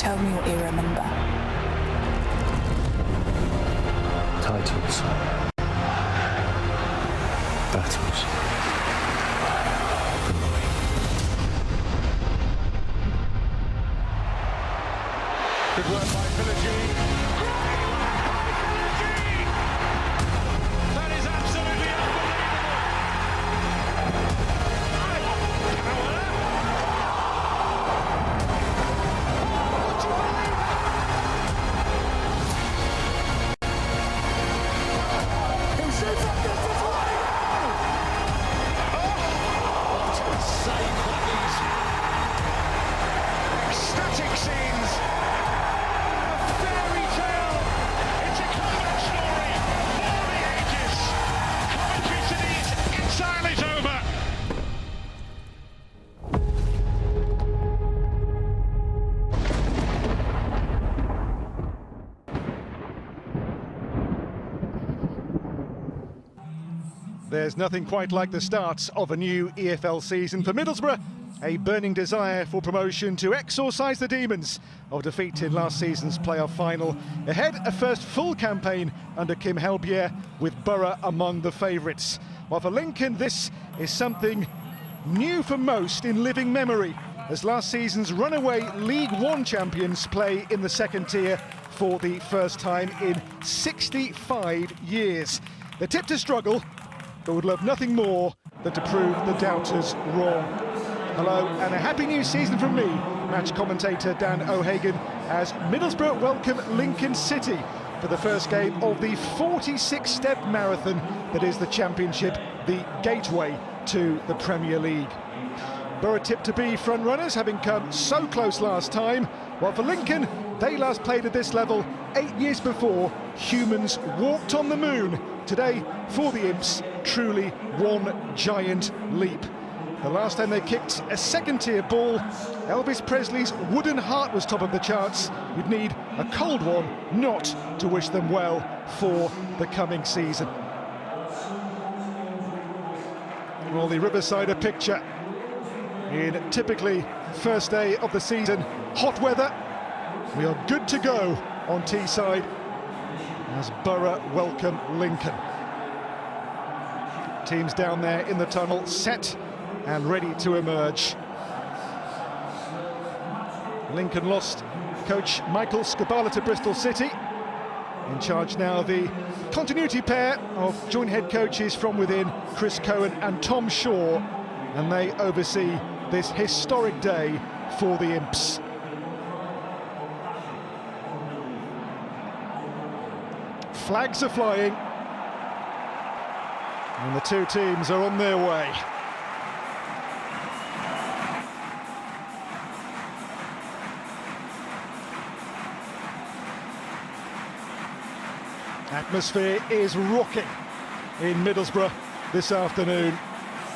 Tell me what you remember. Titles. Battles. Glory. Good work by Philogene. That is absolutely ecstatic scenes. A fairy tale. It's a comeback story for the ages. Commentary to these, exile is over. There's nothing quite like the start of a new EFL season for Middlesbrough. A burning desire for promotion to exorcise the demons of defeat in last season's playoff final. Ahead, a first full campaign under Kim Helbier, with Borough among the favourites. While for Lincoln, this is something new for most in living memory, as last season's runaway League One champions play in the second tier for the first time in 65 years. They're tipped to struggle, but would love nothing more than to prove the doubters wrong. Hello and a happy new season from me, match commentator Dan O'Hagan, as Middlesbrough welcome Lincoln City for the first game of the 46-step marathon that is the Championship, the gateway to the Premier League. Borough tipped to be front-runners, having come so close last time, while for Lincoln, they last played at this level 8 years before humans walked on the moon. Today, for the Imps, truly one giant leap. The last time they kicked a second-tier ball, Elvis Presley's Wooden Heart was top of the charts. You'd need a cold one not to wish them well for the coming season. Well, the Riversider picture in typically first day of the season, hot weather. We are good to go on Teesside as Borough welcome Lincoln. Teams down there in the tunnel, set and ready to emerge. Lincoln lost coach Michael Scabala to Bristol City. In charge now the continuity pair of joint head coaches from within, Chris Cohen and Tom Shaw, and they oversee this historic day for the Imps. Flags are flying, and the two teams are on their way. Atmosphere is rocking in Middlesbrough this afternoon.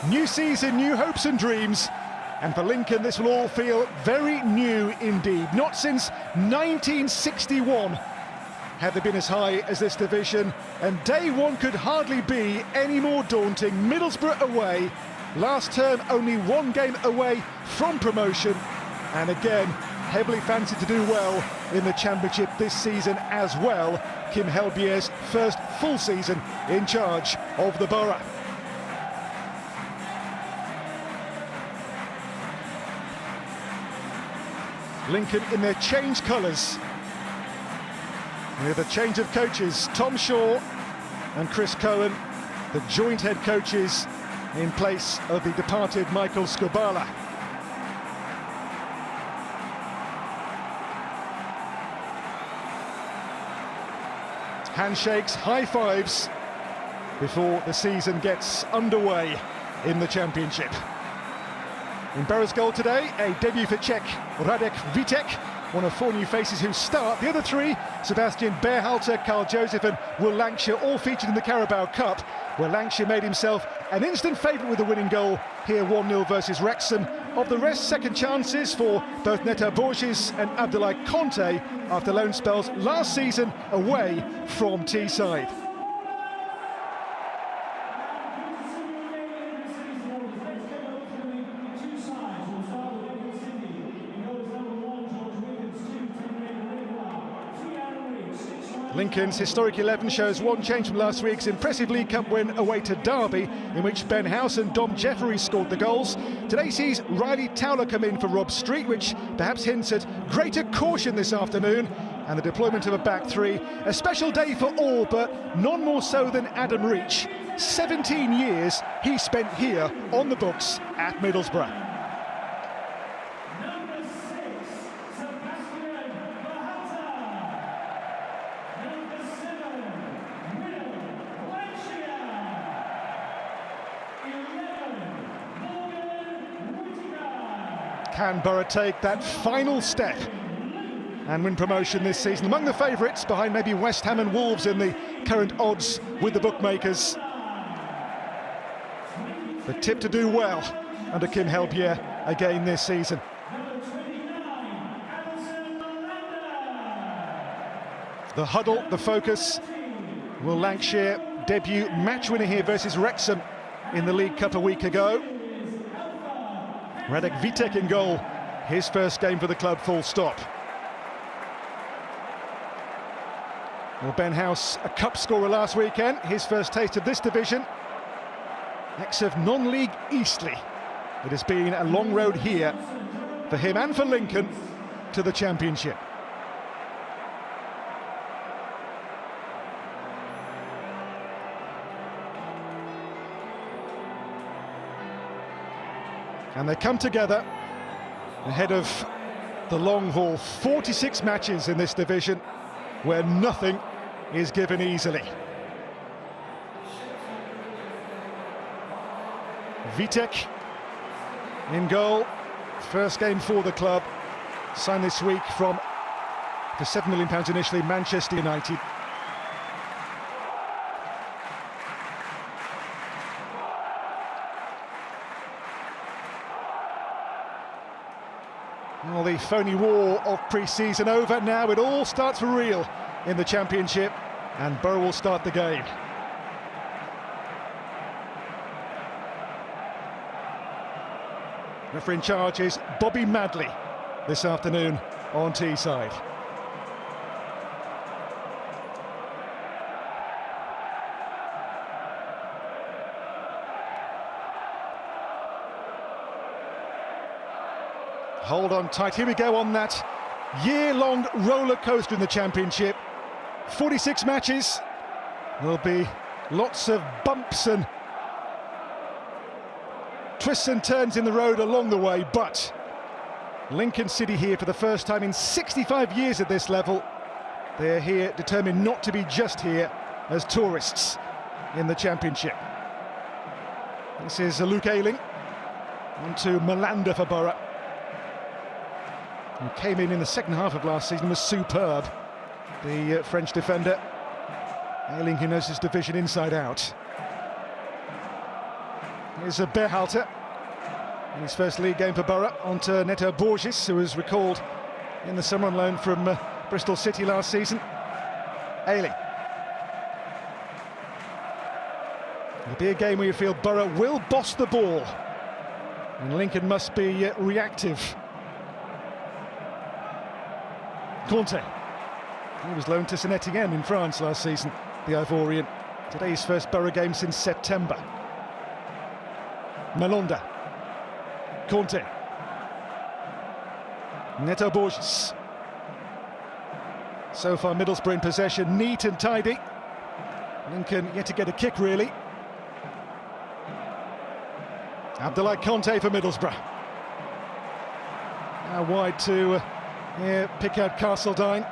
New season, new hopes and dreams, and for Lincoln this will all feel very new indeed. Not since 1961 have they been as high as this division, and day one could hardly be any more daunting. Middlesbrough away, last term only one game away from promotion, and again heavily fancied to do well in the Championship this season as well. Kim Helbier's first full season in charge of the Borough. Lincoln in their changed colours, with a change of coaches, Tom Shaw and Chris Cohen, the joint head coaches in place of the departed Michael Scabala. Handshakes, high fives before the season gets underway in the Championship. In Borough's goal today, a debut for Czech Radek Vitek, one of four new faces who start. The other three, Sebastian Berhalter, Carl Joseph and Will Lancashire, all featured in the Carabao Cup, where Lancashire made himself an instant favourite with the winning goal here 1-0 versus Wrexham. Of the rest, second chances for both Neto Borges and Abdoulaye Conte after loan spells last season away from Teesside. Lincoln's historic 11 shows one change from last week's impressive League Cup win away to Derby, in which Ben House and Dom Jefferies scored the goals. Today sees Riley Towler come in for Rob Street, which perhaps hints at greater caution this afternoon, and the deployment of a back three. A special day for all, but none more so than Adam Reach. 17 years he spent here on the books at Middlesbrough. Can Borough take that final step and win promotion this season? Among the favourites, behind maybe West Ham and Wolves in the current odds with the bookmakers. The tip to do well under Kim Helbier again this season. The huddle, the focus. Will Lancashire debut match winner here versus Wrexham in the League Cup a week ago? Radek Vitek in goal, his first game for the club, full stop. Well, Ben House, a cup scorer last weekend, his first taste of this division. Ex of non-league Eastleigh. It has been a long road here for him and for Lincoln to the Championship. And they come together ahead of the long haul. 46 matches in this division where nothing is given easily. Vitek in goal, first game for the club, signed this week from, for £7 million initially, Manchester United. Well, the phony war of pre-season over. Now it all starts for real in the Championship, and Borough will start the game. Referee in charge is Bobby Madley this afternoon on Teesside. Hold on tight, here we go on that year-long roller coaster in the Championship. 46 matches, there'll be lots of bumps and twists and turns in the road along the way, but Lincoln City here for the first time in 65 years at this level. They're here determined not to be just here as tourists in the Championship. This is Luke Ayling, on to Malander for Borough, who came in the second half of last season, was superb. The French defender, Ayling, who knows his division inside out. Here's a Berhalter in his first league game for Borough, on to Neto Borges, who was recalled in the summer on loan from Bristol City last season. Ayling. It'll be a game where you feel Borough will boss the ball, and Lincoln must be reactive. Conte. He was loaned to Saint-Étienne in France last season, the Ivorian. Today's first Borough game since September. Malonda. Conte. Neto Borges. So far Middlesbrough in possession, neat and tidy. Lincoln yet to get a kick, really. Abdoulaye Conte for Middlesbrough. Now wide to pick out Castledine.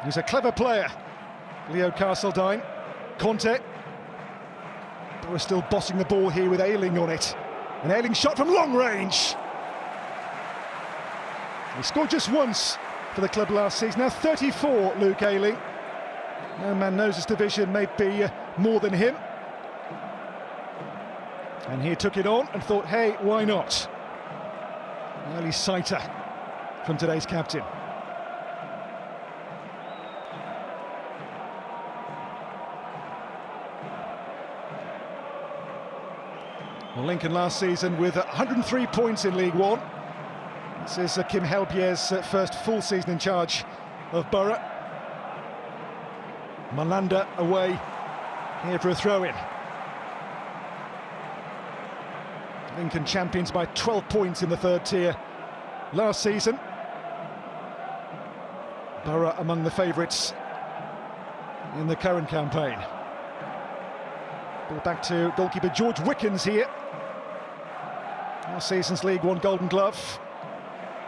He's a clever player, Leo Castledine. Conte. But we're still bossing the ball here with Ayling on it. An Ayling shot from long range. He scored just once for the club last season. Now 34, Luke Ayling. No man knows his division may be more than him. And he took it on and thought, hey, why not? Early sighter from today's captain. Well, Lincoln last season with 103 points in League One. This is Kim Helbier's first full season in charge of Borough. Malanda away here for a throw-in. Lincoln champions by 12 points in the third tier last season. Borough among the favourites in the current campaign. Ball back to goalkeeper George Wickens here. Last season's League One Golden Glove.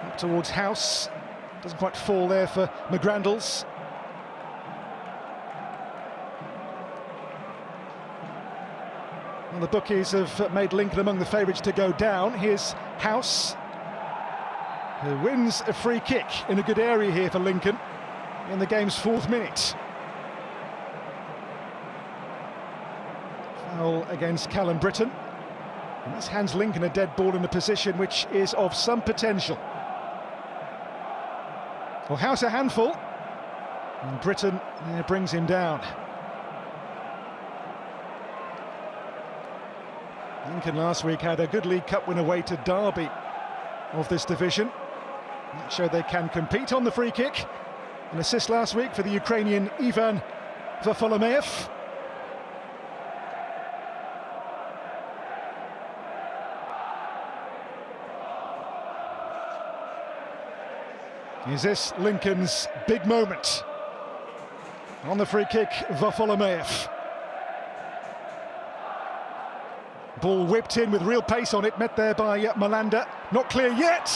Up towards House. Doesn't quite fall there for McGrandles. Well, the bookies have made Lincoln among the favourites to go down. Here's House, who wins a free kick in a good area here for Lincoln in the game's 4th minute. Foul against Callum Britton. And this hands Lincoln a dead ball in a position which is of some potential. Well, House a handful, and Britton brings him down. Lincoln last week had a good League Cup win away to Derby of this division. That showed they can compete on the free kick. An assist last week for the Ukrainian Ivan Varfolomeev. Is this Lincoln's big moment? On the free kick, Varfolomeev. Ball whipped in with real pace on it, met there by Malanda. Not clear yet.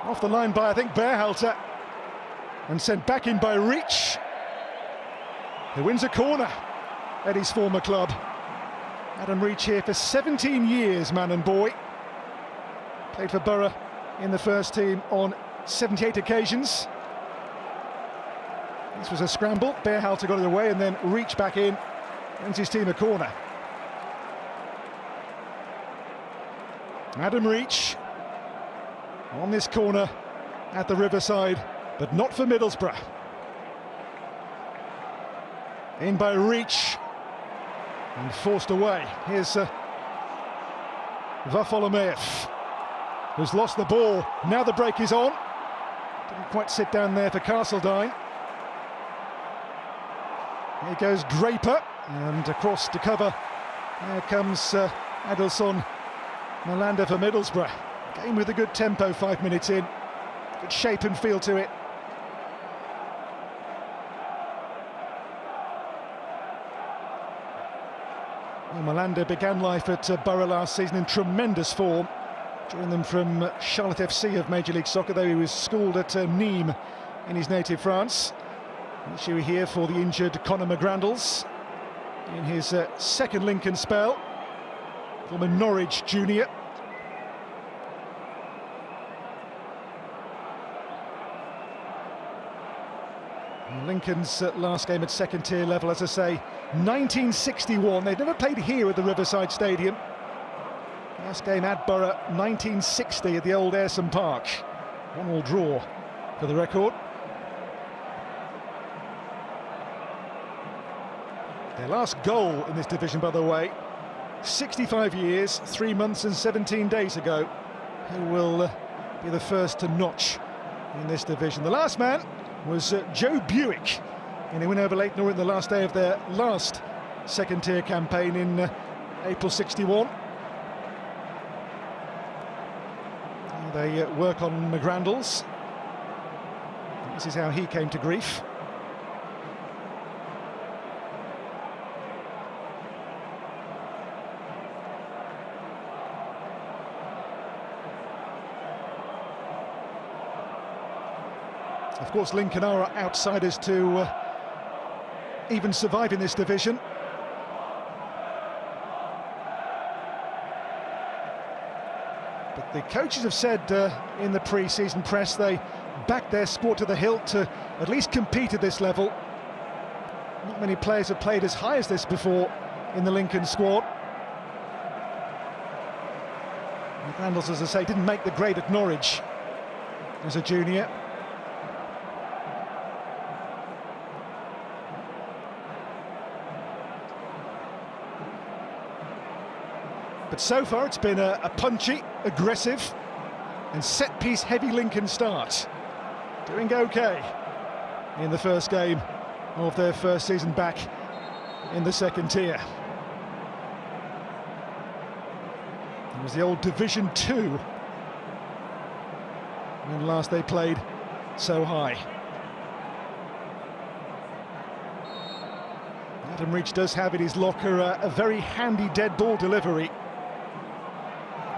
Off the line by, I think, Berhalter. And sent back in by Reach, who wins a corner at his former club. Adam Reach here for 17 years, man and boy. Played for Borough in the first team on 78 occasions. This was a scramble. Berhalter got it away and then Reach back in. Wins his team a corner. Adam Reach on this corner at the Riverside, but not for Middlesbrough. In by Reach and forced away. Here's Varfolomeev, who's lost the ball. Now the break is on. Didn't quite sit down there for Castledine. Here goes Draper, and across to cover. There comes Adelson Malanda for Middlesbrough. Game with a good tempo 5 minutes in. Good shape and feel to it. Well, Malanda began life at Borough last season in tremendous form. Joined them from Charlotte FC of Major League Soccer, though he was schooled at Nîmes in his native France. Issue here for the injured Conor McGrandles in his second Lincoln spell. Former Norwich junior. Lincoln's last game at second tier level, as I say, 1961. They've never played here at the Riverside Stadium. Last game at Borough, 1960 at the old Ayresome Park. 1-1 draw for the record. Their last goal in this division, by the way, 65 years, 3 months and 17 days ago. Who will be the first to notch in this division? The last man was Joe Buick in a win over Leyton Orient the last day of their last second-tier campaign in April '61. They work on McGrandles. This is how he came to grief. Of course, Lincoln are outsiders to even survive in this division. But the coaches have said in the pre-season press they backed their squad to the hilt to at least compete at this level. Not many players have played as high as this before in the Lincoln squad. McGrandles, as I say, didn't make the grade at Norwich as a junior. But so far it's been a punchy, aggressive and set-piece heavy Lincoln start. Doing okay in the first game of their first season back in the second tier. It was the old Division 2 when last they played so high. Adam Reach does have in his locker a very handy dead ball delivery.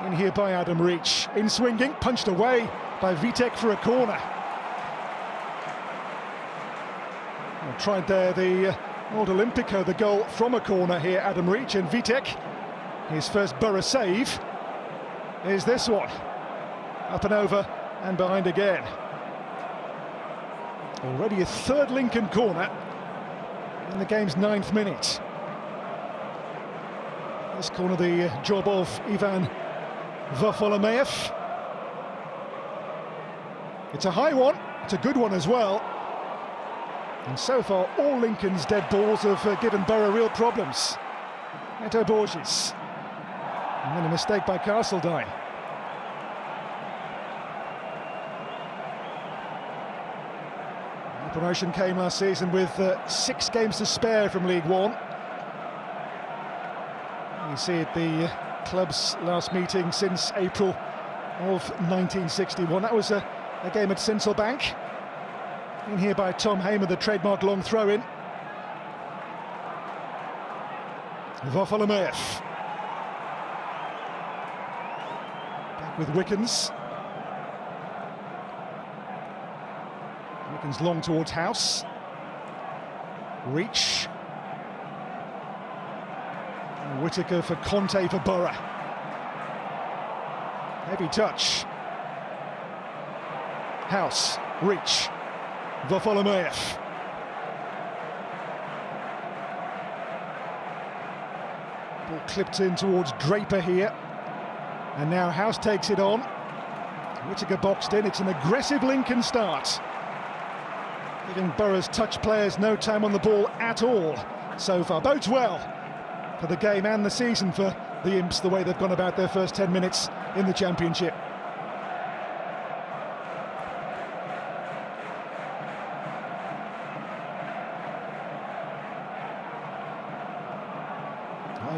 In here by Adam Reach, in swinging, punched away by Vitek for a corner. Well, tried there the old Olympico, the goal from a corner here, Adam Reach, and Vitek, his first Borough save, is this one. Up and over and behind again. Already a third Lincoln corner in the game's 9th minute. This corner the job of Ivan Varfolomeev. It's a high one, it's a good one as well. And so far, all Lincoln's dead balls have given Borough real problems. Neto Borges. And then a mistake by Castledine. The promotion came last season with 6 games to spare from League One. You see at the club's last meeting since April of 1961. That was a game at Sinselbank. In here by Tom Hamer, the trademark long throw-in. Varfolomeev. Back with Wickens. Wickens long towards House. Reach. And Whittaker for Conte for Borough. Heavy touch. House. Reach. Varfolomeev. Ball clipped in towards Draper here. And now House takes it on. Whittaker boxed in. It's an aggressive Lincoln start, giving Borough's touch players no time on the ball at all so far. Bodes well for the game and the season for the Imps, the way they've gone about their first 10 minutes in the Championship.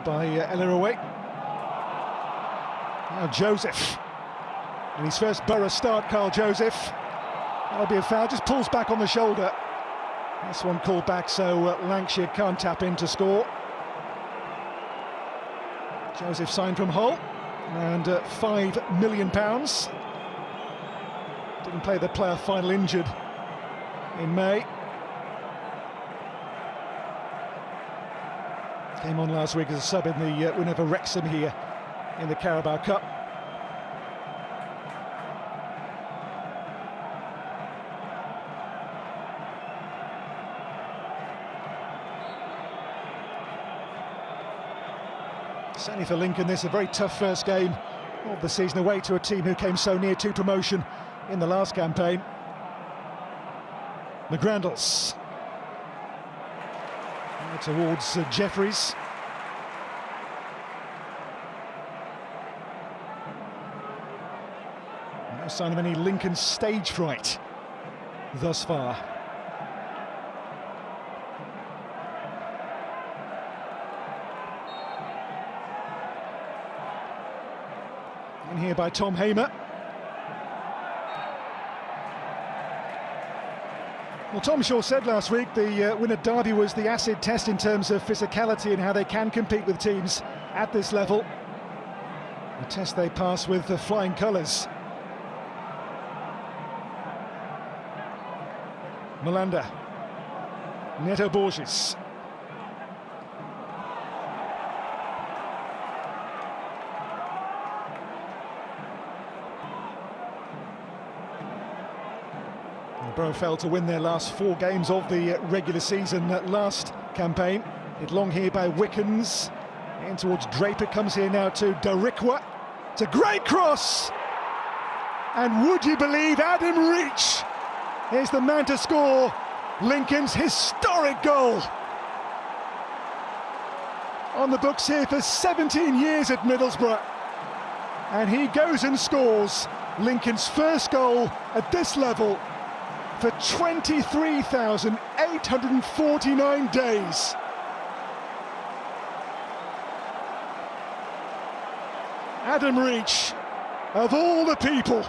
By Eleraway. Now Joseph. In his first Borough start, Carl Joseph. That'll be a foul, just pulls back on the shoulder. This one called back, so Lancashire can't tap in to score. Joseph signed from Hull, and £5 million. Didn't play the playoff final, injured in May. Came on last week as a sub in the win over Wrexham here in the Carabao Cup. Certainly for Lincoln, this is a very tough first game of the season away to a team who came so near to promotion in the last campaign. McGrandles. Towards Jeffries. No sign of any Lincoln stage fright thus far. In here by Tom Hamer. Well, Tom Shaw said last week the win at Derby was the acid test in terms of physicality and how they can compete with teams at this level. A test they pass with the flying colours. Malanda. Neto Borges. Borough failed to win their last 4 games of the regular season last campaign. Hit long here by Wickens. In towards Draper, comes here now to Darikwa. It's a great cross! And would you believe Adam Reach is the man to score Lincoln's historic goal. On the books here for 17 years at Middlesbrough. And he goes and scores Lincoln's first goal at this level for 23,849 days. Adam Reach, of all the people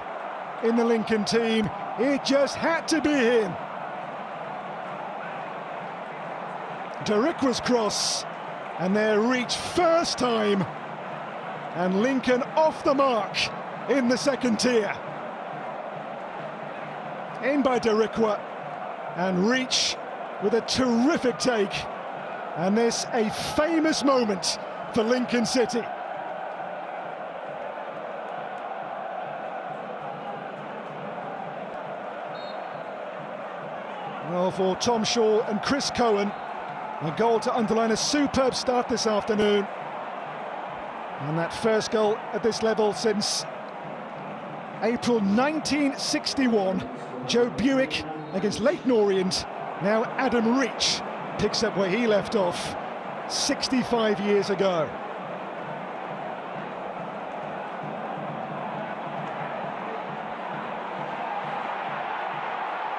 in the Lincoln team, it just had to be him. Darikwa's cross, and their Reach first time, and Lincoln off the mark in the second tier. In by Darikwa, and Reach with a terrific take, and this a famous moment for Lincoln City. Well, for Tom Shaw and Chris Cohen, a goal to underline a superb start this afternoon. And that first goal at this level since April 1961. Joe Buick against Leyton Orient. Now Adam Reach picks up where he left off 65 years ago.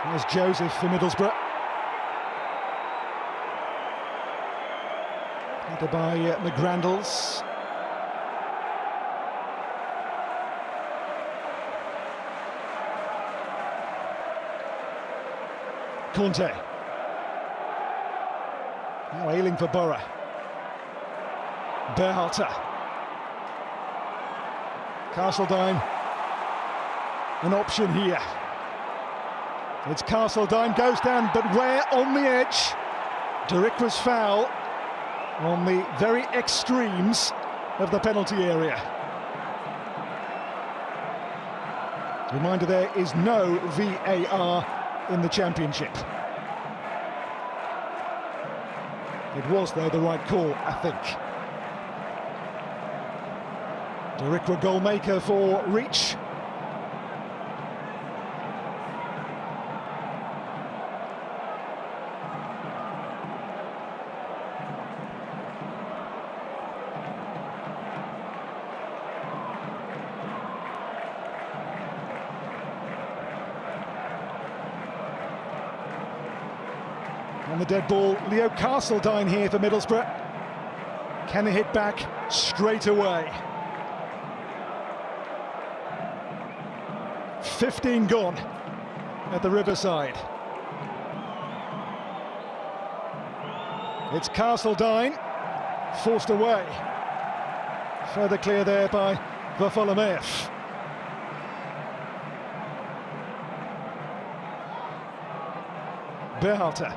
There's Joseph for Middlesbrough. Headed by McGrandles. Conte. Now ailing for Borough. Berhalter. Castledine. An option here. It's Castledine, goes down, but where? On the edge. Darikwa's foul on the very extremes of the penalty area. Reminder, there is no VAR in the Championship. It was, though, the right call, I think. Darikwa goal maker for Reach. On the dead ball, Leo Castledine here for Middlesbrough. Can they hit back straight away? 15 gone at the Riverside. It's Castledine, forced away. Further clear there by Varfolomeev. Berhalter.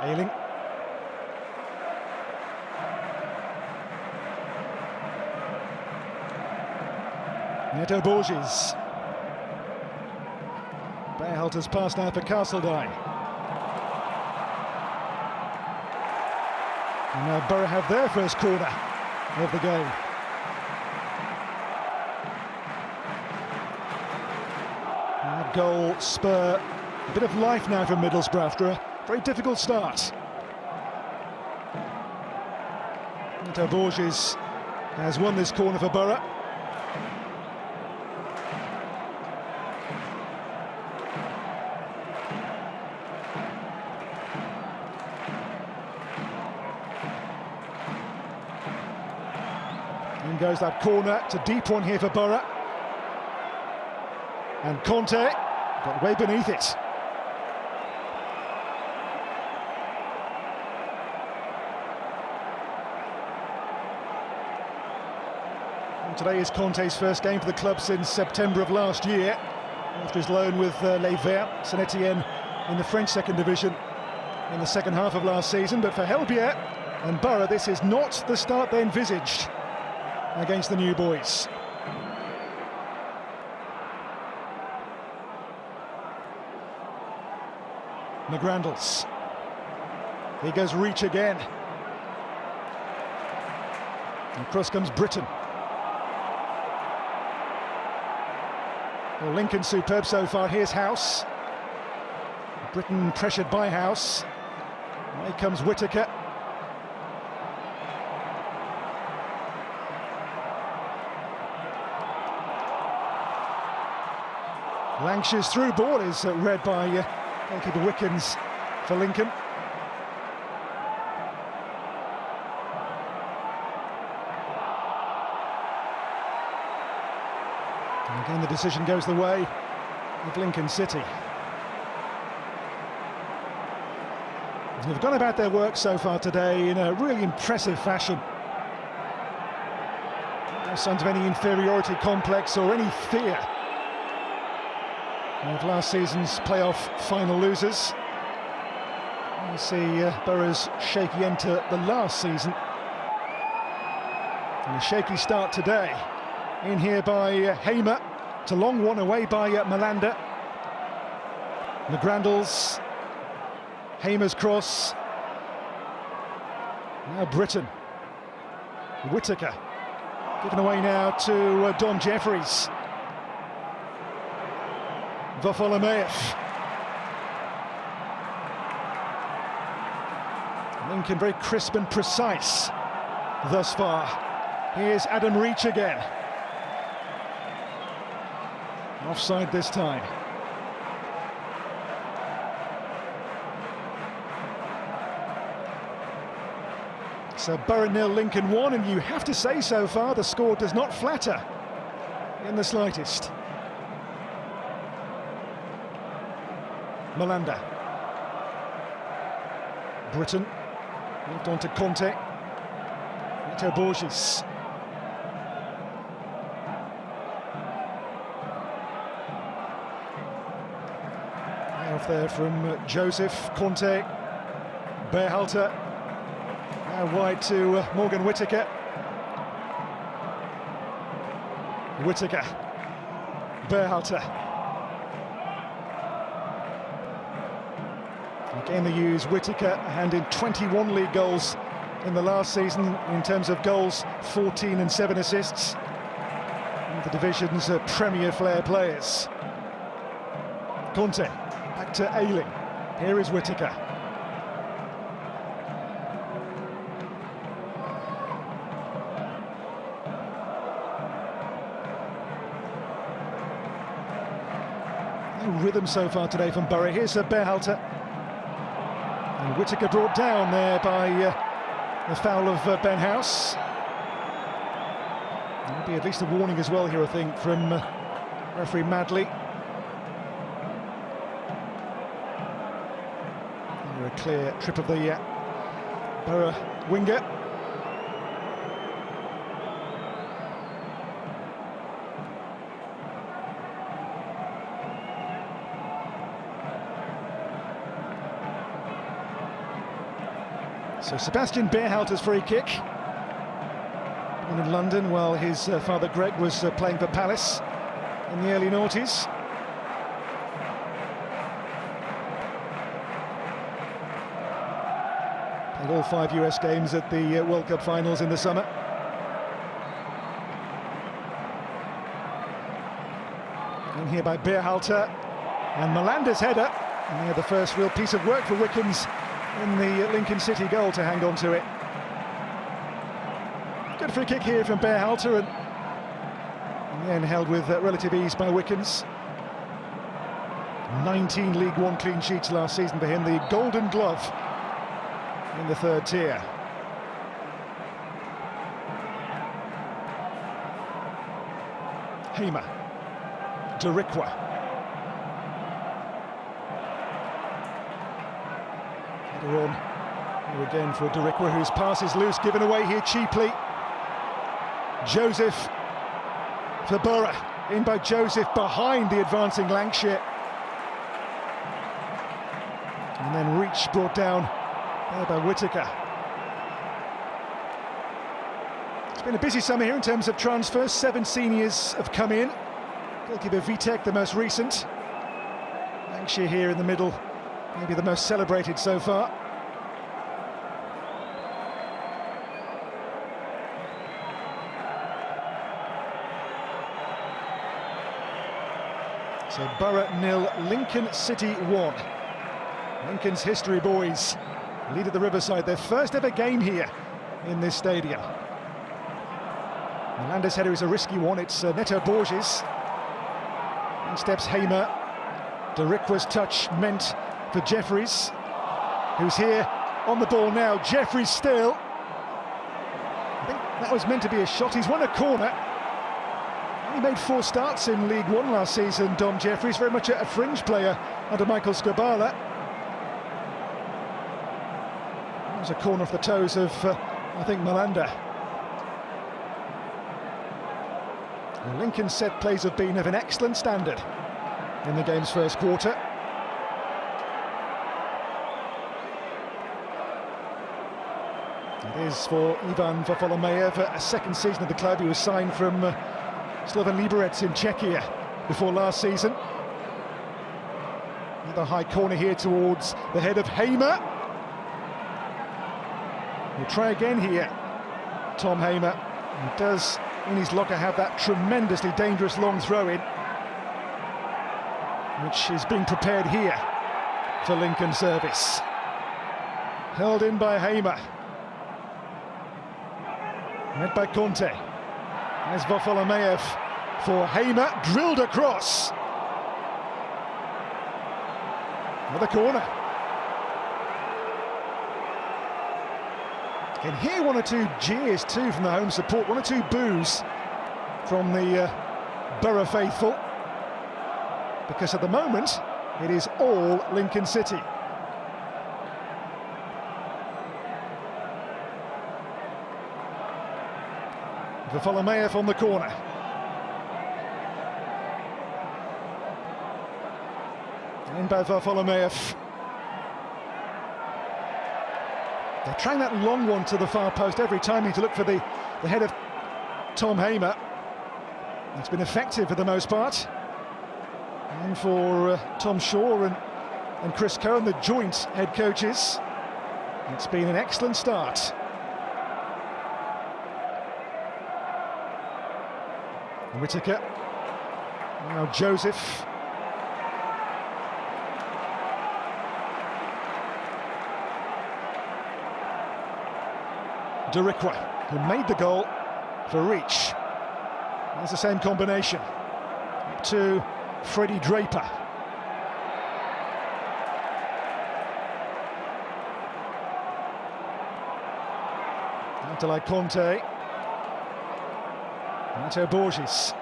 Ailing. Neto Borges. Berhalter's pass now for Castledine. And now Borough have their first corner of the game. And that goal spur a bit of life now from Middlesbrough after a very difficult start. Neto Borges has won this corner for Borough. In goes that corner, it's a deep one here for Borough. And Conte got way beneath it. And today is Conte's first game for the club since September of last year, after his loan with Les Verts, Saint-Etienne in the French second division in the second half of last season. But for Helbier and Borough, this is not the start they envisaged against the new boys. McGrandles. Here goes Reach again. And across comes Britton. Well, Lincoln superb so far. Here's House. Britton pressured by House. Here comes Whittaker. Lankshire's through ball is read by goalkeeper Wickens for Lincoln. And again, the decision goes the way of Lincoln City. They've gone about their work so far today in a really impressive fashion. No signs of any inferiority complex or any fear of last season's playoff final losers. You see Borough's shaky end to the last season. And a shaky start today. In here by Hamer. It's a long one away by Malander. McGrandles. Hamer's cross. Now Britton. Whittaker. Given away now to Don Jeffries. Varfolomeev. Lincoln very crisp and precise thus far. Here's Adam Reach again. Offside this time. So Borough 0, Lincoln 1, and you have to say so far the score does not flatter in the slightest. Malander. Britton. Moved on to Conte. Neto Borges. Off there from Joseph, Conte, Berhalter. Now wide to Morgan Whittaker. Whittaker. Berhalter. Again they use Whittaker, and in 21 league goals in the last season. In terms of goals, 14 and 7 assists. And the division's premier flair players. Conte, back to Ayling. Here is Whittaker. No rhythm so far today from Borough. Here's Berhalter. And Whittaker brought down there by the foul of Ben House. There'll be at least a warning as well here, I think, from referee Madley. Under a clear trip of the Borough winger. So Sebastian Berhalter's free kick. Born in London while his father Greg was playing for Palace in the early noughties. Played all 5 US games at the World Cup finals in the summer. In here by Berhalter and Malander's header. And they're the first real piece of work for Wickens in the Lincoln City goal to hang on to it. Good free kick here from Berhalter, and then held with relative ease by Wickens. 19 League One clean sheets last season for him, the Golden Glove in the third tier. Hamer, Darikwa. On here again for Darikwa, whose pass is loose, given away here cheaply. Joseph for Borough, in by Joseph behind the advancing Lancashire. And then Reach brought down there by Whittaker. It's been a busy summer here in terms of transfers. 7 seniors have come in. Goalkeeper Vitek, the most recent. Lancashire here in the middle, maybe the most celebrated so far. So Borough 0, Lincoln City 1. Lincoln's history boys lead at the Riverside, their first ever game here in this stadium. Malander's header is a risky one, it's Neto Borges. In steps Hamer. Derikwa's touch meant for Jeffries, who's here on the ball now. Jeffries still. I think that was meant to be a shot. He's won a corner. He made 4 starts in League One last season, Dom Jeffries, very much a fringe player under Michael Skubala. That was a corner off the toes of, I think, Malanda. The Lincoln set plays have been of an excellent standard in the game's first quarter. It is for Ivan Varfolomeev, a second season at the club. He was signed from Slovan Liberec in Czechia before last season. Another high corner here towards the head of Hamer. He'll try again here, Tom Hamer. He does, in his locker, have that tremendously dangerous long throw-in, which is being prepared here for Lincoln service. Held in by Hamer. Met by Conte. There's Varfolomeev for Hamer, drilled across. Another corner. Can hear 1 or 2 jeers too from the home support, 1 or 2 boos from the Borough faithful, because at the moment it is all Lincoln City. Varfolomeev on the corner. In by Varfolomeev. They're trying that long one to the far post every time to look for the head of Tom Hamer. It's been effective for the most part. And for Tom Shaw and Chris Cohen, the joint head coaches, it's been an excellent start. Whittaker, now Joseph. Derikwa, who made the goal for Reach. There's the same combination. Up to Freddie Draper. Antelai Conte. Matteo Borges.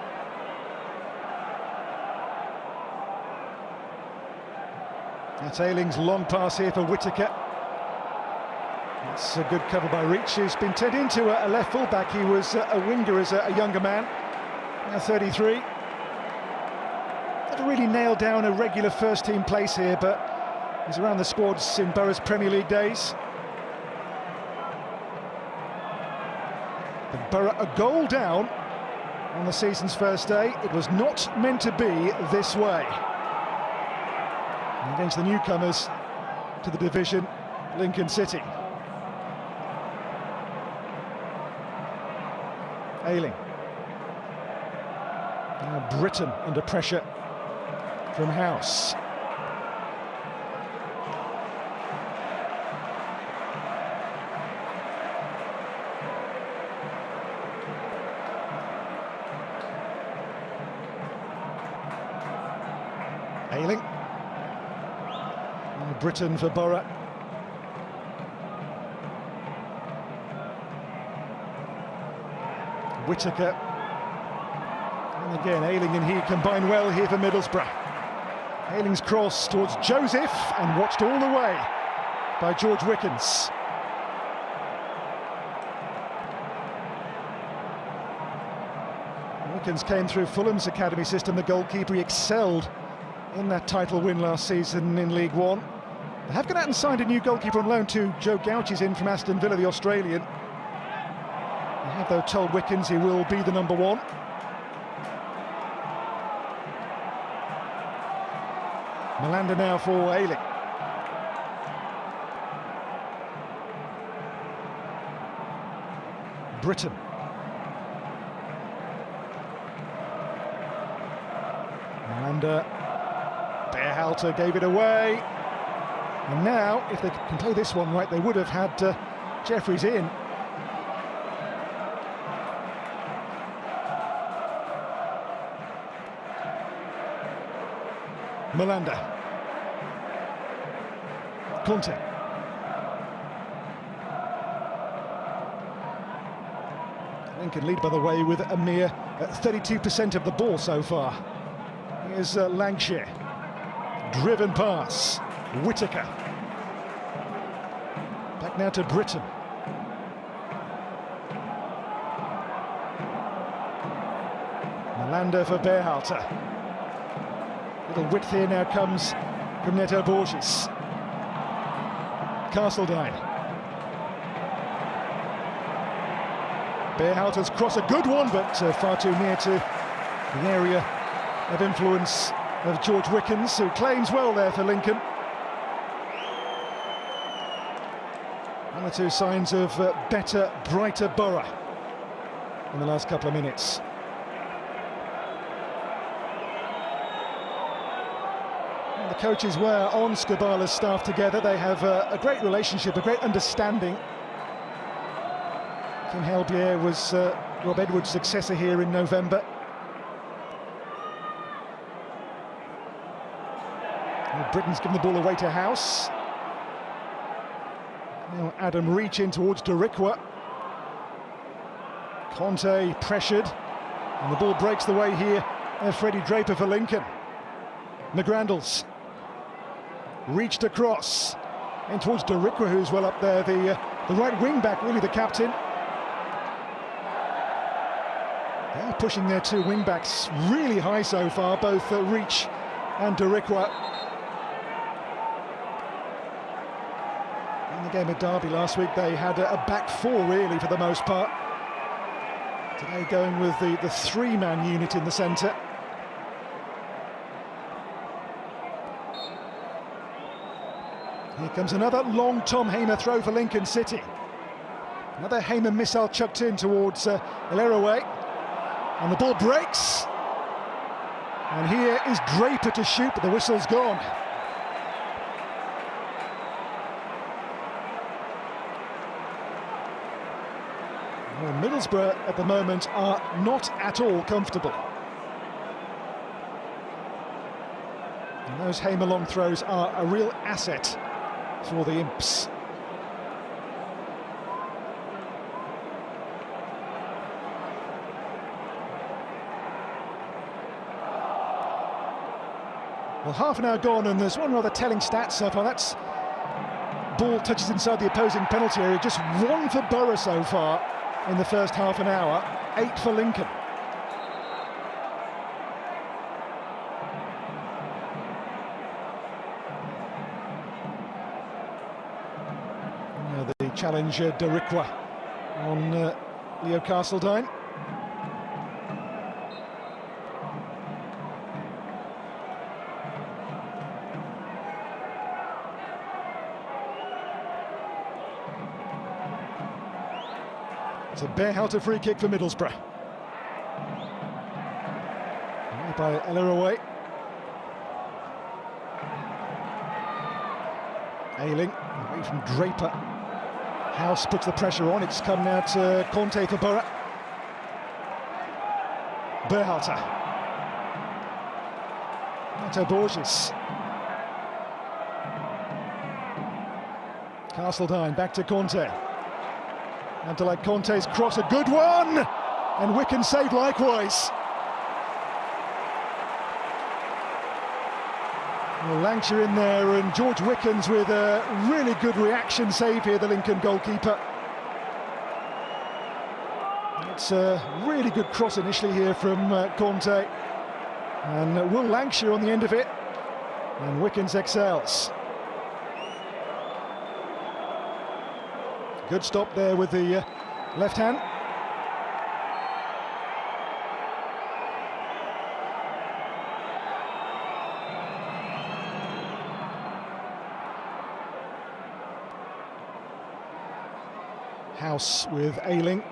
That's Ayling's long pass here for Whittaker. It's a good cover by Reach, who's been turned into a left full-back. He was a winger as a younger man, now 33. Never really nailed down a regular first-team place here, but he's around the squads in Borough's Premier League days. But Borough a goal down on the season's first day. It was not meant to be this way. And against the newcomers to the division, Lincoln City. Ayling. Now Britton under pressure from House. Ayling. And Britton for Borough. Whittaker. And again, Ayling and he combine well here for Middlesbrough. Ayling's cross towards Joseph, and watched all the way by George Wickens. Wickens came through Fulham's academy system, the goalkeeper. He excelled in that title win last season in League One. They have gone out and signed a new goalkeeper on loan too. Joe Gauchi's in from Aston Villa, the Australian. They have, though, told Wickens he will be the number 1. Malanda now for Ayling. Britton. Malanda. Berhalter gave it away. And now, if they can play this one right, they would have had Jeffries in. Malanda. Conte. Lincoln lead, by the way, with a mere 32% of the ball so far. Here's Lancashire. Driven pass. Whittaker. Back now to Britain. Malanda for Berhalter. Little width here now comes from Neto Borges. Castledine. Berhalter's cross, a good one, but far too near to the area of influence of George Wickens, who claims well there for Lincoln. One or two signs of better, brighter Borough in the last couple of minutes. And the coaches were on Skubala's staff together. They have a great relationship, a great understanding. Kim Helbier was Rob Edwards' successor here in November. Well, Britain's given the ball away to House. Now Adam Reach in towards Darikwa. Conte pressured, and the ball breaks the way here. Freddie Draper for Lincoln. McGrandles reached across in towards Darikwa, who's well up there, the right wing back, really the captain. They're pushing their two wing backs really high so far, both Reach and Darikwa. In the game at Derby last week, they had a back four really for the most part. Today going with the three-man unit in the centre. Here comes another long Tom Hamer throw for Lincoln City. Another Hamer missile chucked in towards Eleraway. And the ball breaks. And here is Draper to shoot, but the whistle's gone. Well, Middlesbrough at the moment are not at all comfortable. And those Hamer long throws are a real asset for the Imps. Well, half an hour gone, and there's one rather telling stat so far. That's ball touches inside the opposing penalty area. Just one for Borough so far in the first half an hour, 8 for Lincoln. Now the challenger Darikwa on Leo Castledine. It's a Berhalter free kick for Middlesbrough. By Eleraway. Ayling away from Draper. House puts the pressure on. It's come now to Conte for Borough. Berhalter. Neto Borges. Castledine back to Conte. And to like Conte's cross, a good one! And Wickens save likewise. Well, Lancashire in there, and George Wickens with a really good reaction save here, the Lincoln goalkeeper. It's a really good cross initially here from Conte. And Will Lancashire on the end of it. And Wickens excels. Good stop there with the left hand. House with Ayling.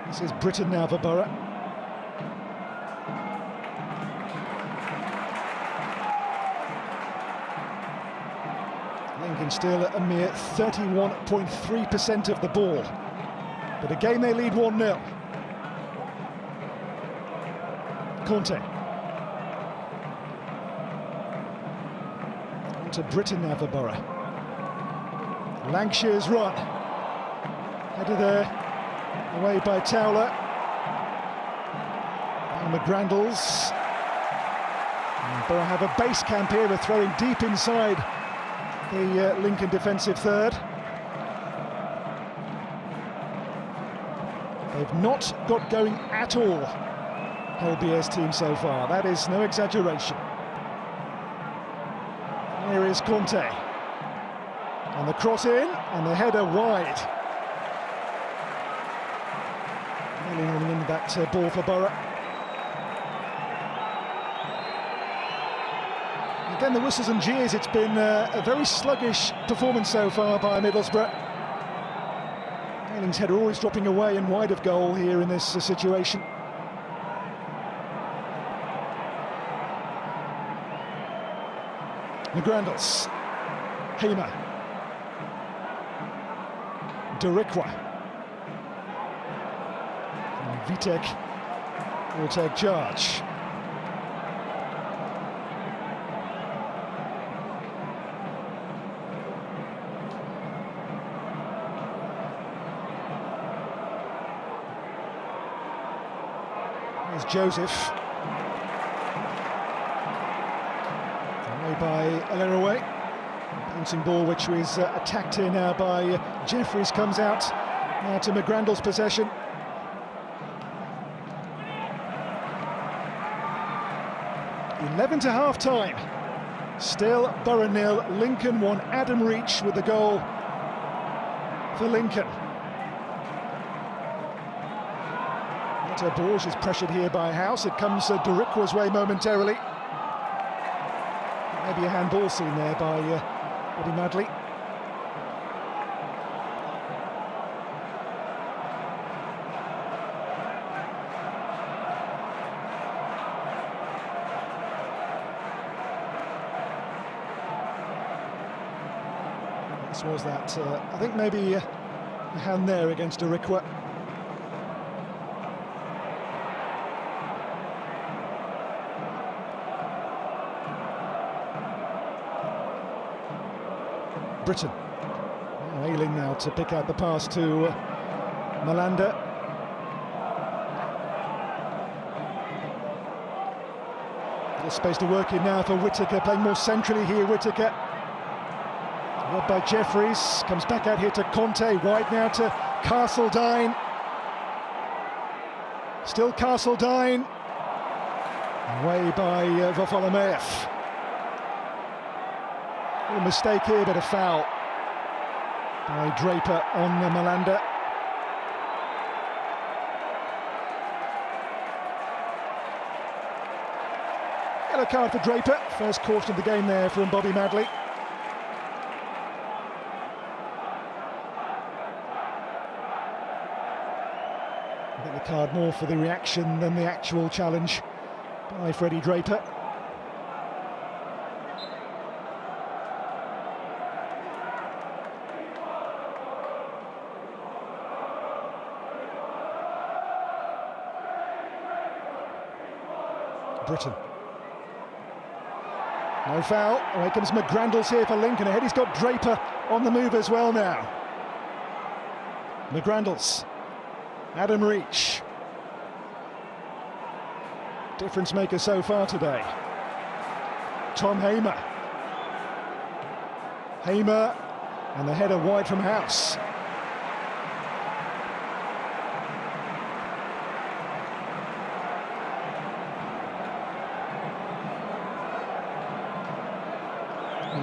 This is Britain now for Borough. Lincoln still at a mere 31.3% of the ball. But again they lead 1-0. Conte. On to Britton now for Borough. Lancashire's run. Headed there, away by Towler. And McGrandles. And Borough have a base camp here, they're throwing deep inside the Lincoln defensive third. They've not got going at all, LBS team so far. That is no exaggeration. Here is Conte. And the cross in, and the header wide. Nearly running into that ball for Borough. Again, the whistles and jeers. It's been a very sluggish performance so far by Middlesbrough. Ayling's header always dropping away and wide of goal here in this situation. McGrandles, Hamer, Derikwa, and Vitek will take charge. Here's Joseph. Away by Aleraway. Bouncing ball which was attacked here now by Jeffries, comes out now to McGrandles' possession. .11 to half-time. Still Borough 0, Lincoln 1. Adam Reach with the goal for Lincoln. Borges is pressured here by House. It comes Derikwa's way momentarily. Maybe a handball seen there by Bobby Madley. This was that, I think maybe a hand there against Derikwa. Britton. Ayling now to pick out the pass to Malanda. There's space to work in now for Whittaker, playing more centrally here. Whittaker. Led by Jeffries, comes back out here to Conte, wide now to Castledine. Still Castledine. Away by Varfolomeev. A mistake here, but a foul by Draper on Malanda. Yellow card for Draper, first caution of the game there from Bobby Madley. I think the card more for the reaction than the actual challenge by Freddie Draper. Britton. No foul. Away comes McGrandles here for Lincoln. Ahead he's got Draper on the move as well now. McGrandles. Adam Reach. Difference maker so far today. Tom Hamer. Hamer, and the header wide from House.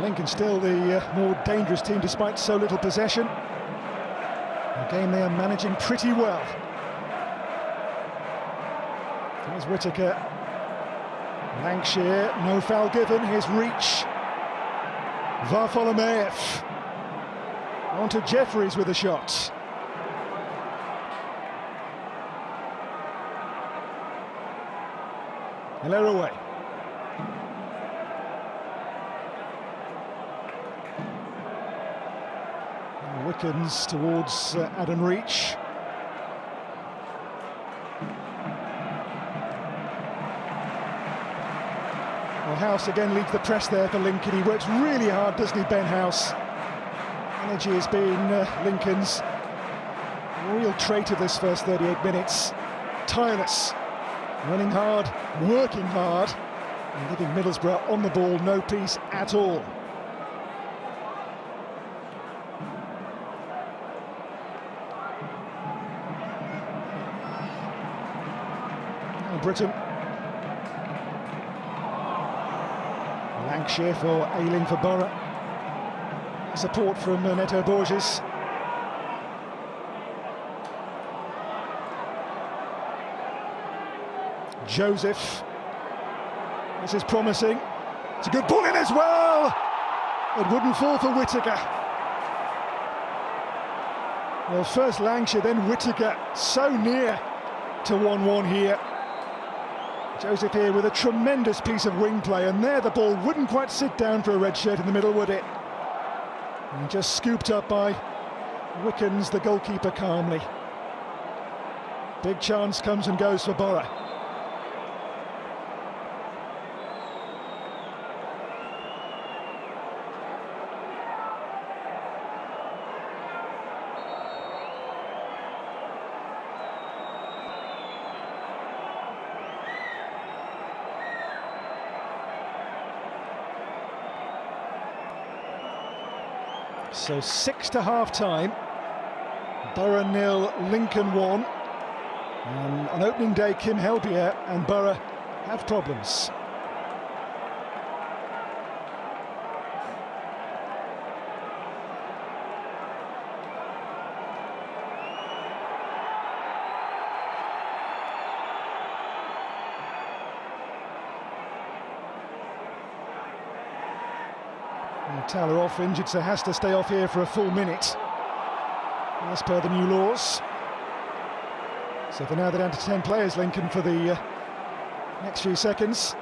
Lincoln still the more dangerous team despite so little possession. A game they are managing pretty well. Here's Whittaker. Lancashire, no foul given. Here's Reach. Varfolomeev. On to Jeffries with a shot. Aleraway. Wickens towards Adam Reach. Well, House again leads the press there for Lincoln. He works really hard, doesn't he, Ben House? Energy has been Lincoln's real trait of this first 38 minutes. Tireless, running hard, working hard, and giving Middlesbrough on the ball no peace at all. And Britain. Lancashire for Ayling for Borough. Support from Neto Borges. Joseph. This is promising. It's a good ball in as well. It wouldn't fall for Whittaker. Well, first Lancashire, then Whittaker, so near to 1-1 here. Joseph here with a tremendous piece of wing play, and there the ball wouldn't quite sit down for a red shirt in the middle, would it? And just scooped up by Wickens, the goalkeeper, calmly. Big chance comes and goes for Borough. So 6 to half-time, Borough 0, Lincoln 1. On opening day, Kim Helbier and Borough have problems. Towler off injured, so has to stay off here for a full minute, as per the new laws. So for now they're down to 10 players, Lincoln, for the next few seconds.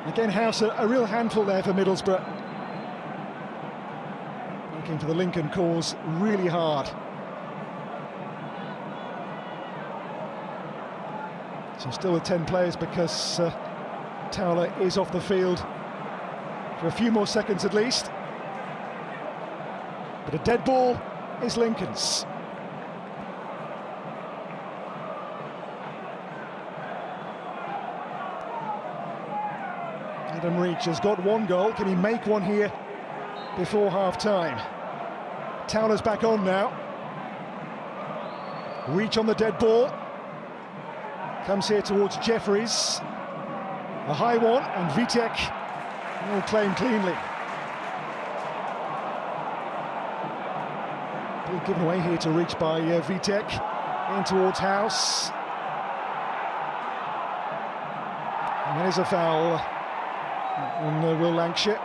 Again, House, a real handful there for Middlesbrough. Working for the Lincoln cause really hard. So still with 10 players because Towler is off the field for a few more seconds at least. But a dead ball is Lincoln's. Adam Reach has got one goal. Can he make one here before half-time? Towler's back on now. Reach on the dead ball. Comes here towards Jeffries. A high one, and Vitek all claimed cleanly. Ball given away here to Reach by Vitek. In towards House. And there's a foul on Will Lancashire.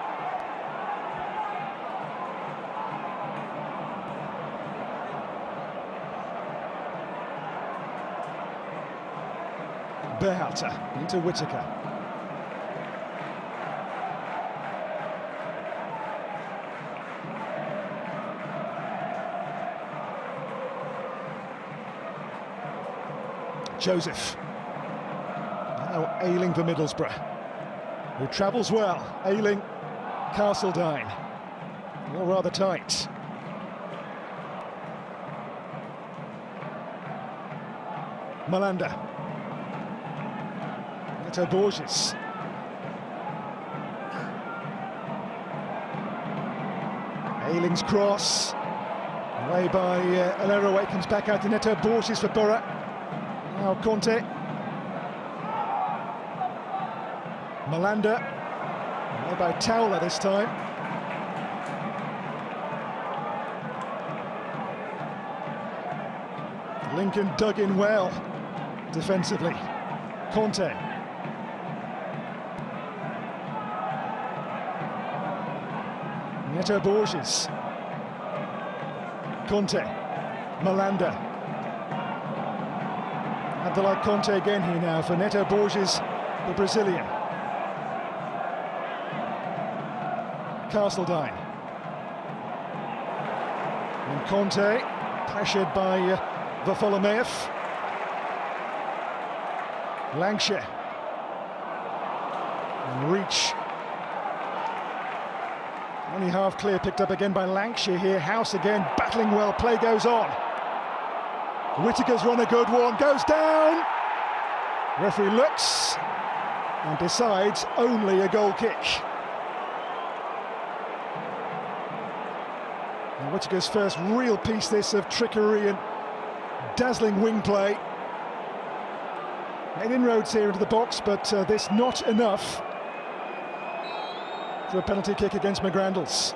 Berhalter into Whittaker. Joseph. Now Ayling for Middlesbrough, who travels well. Ayling, Castledine. All rather tight. Malanda. Neto Borges. Ayling's cross. Away by Alero. Comes back out to Neto Borges for Borough. Now Conte. Malanda. Away by Towler this time. Lincoln dug in well defensively. Conte. Neto Borges. Conte. Malanda. And the like Conte again here now for Neto Borges, the Brazilian. Castledine. And Conte, pressured by Varfolomeusz. Lancashire. And Reach. Only half clear, picked up again by Lancashire here. House again, battling well, play goes on. Whittaker's run a good one, goes down. Referee looks and decides only a goal kick. Now Whittaker's first real piece this of trickery and dazzling wing play. Made inroads here into the box, but this not enough for a penalty kick against McGrandles.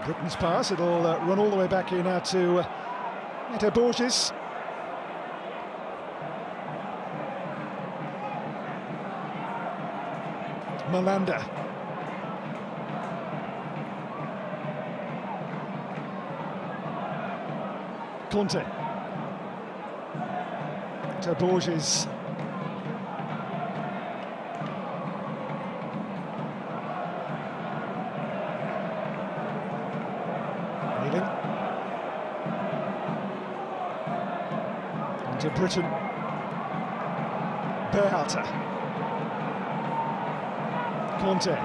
Britain's pass, it'll run all the way back here now to Neto Borges. Malanda. Conte. Neto Borges. To Britain. Berhalter. Conte.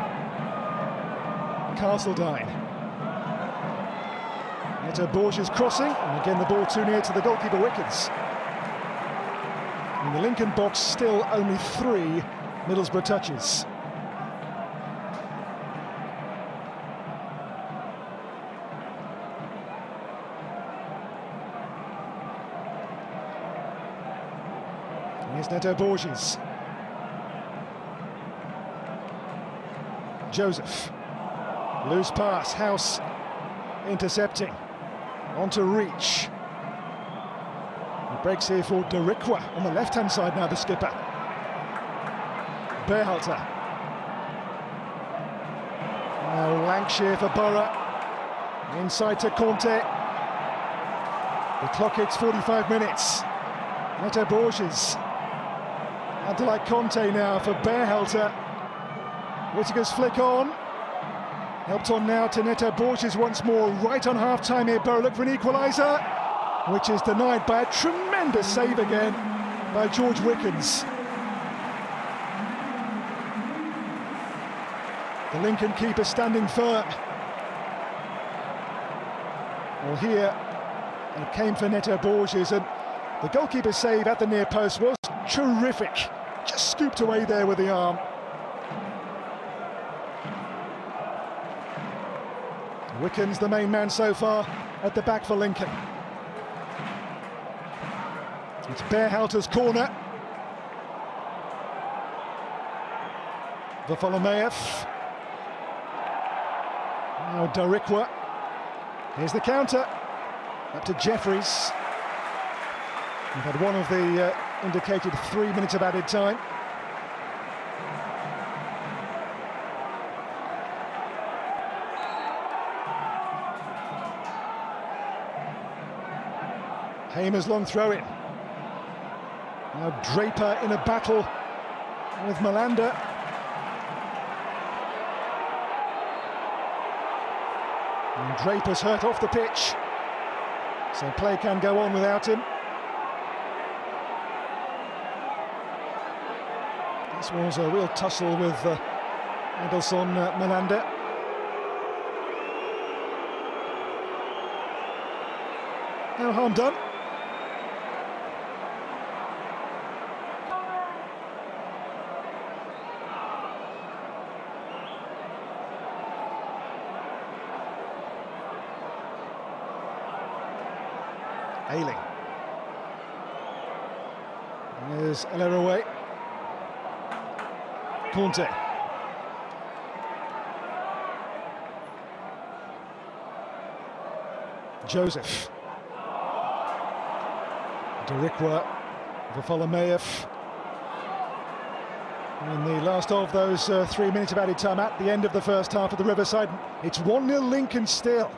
Castledine. Neto Borges crossing, and again the ball too near to the goalkeeper Wickens. In the Lincoln box, still only 3 Middlesbrough touches. Here's Neto Borges. Joseph. Loose pass, House intercepting. On to Reach. He breaks here for Darikwa on the left-hand side now, the skipper. Berhalter. Now Lancashire for Borough. Inside to Conte. The clock hits 45 minutes. Neto Borges. And like Conte now for Berhalter. Whittaker's flick on. Helped on now to Neto Borges once more. Right on half-time here, Borough look for an equaliser, which is denied by a tremendous save again by George Wickens. The Lincoln keeper standing firm. Well, here it came for Neto Borges, and the goalkeeper's save at the near post was terrific. Just scooped away there with the arm. Wickens, the main man so far, at the back for Lincoln. It's Berhalter's corner. Varfolomeusz. Now Darikwa. Here's the counter. Up to Jeffries. We've had one of the indicated 3 minutes of added time. Hamer's long throw in. Now Draper in a battle with Malanda. And Draper's hurt off the pitch, so play can go on without him. This was a real tussle with Edelson Malanda. No harm done. Ailing. There's Eleraway. Conte. Joseph. Darikwa. Varfolomeusz. In the last of those 3 minutes of added time at the end of the first half of the Riverside. It's 1-0 Lincoln still.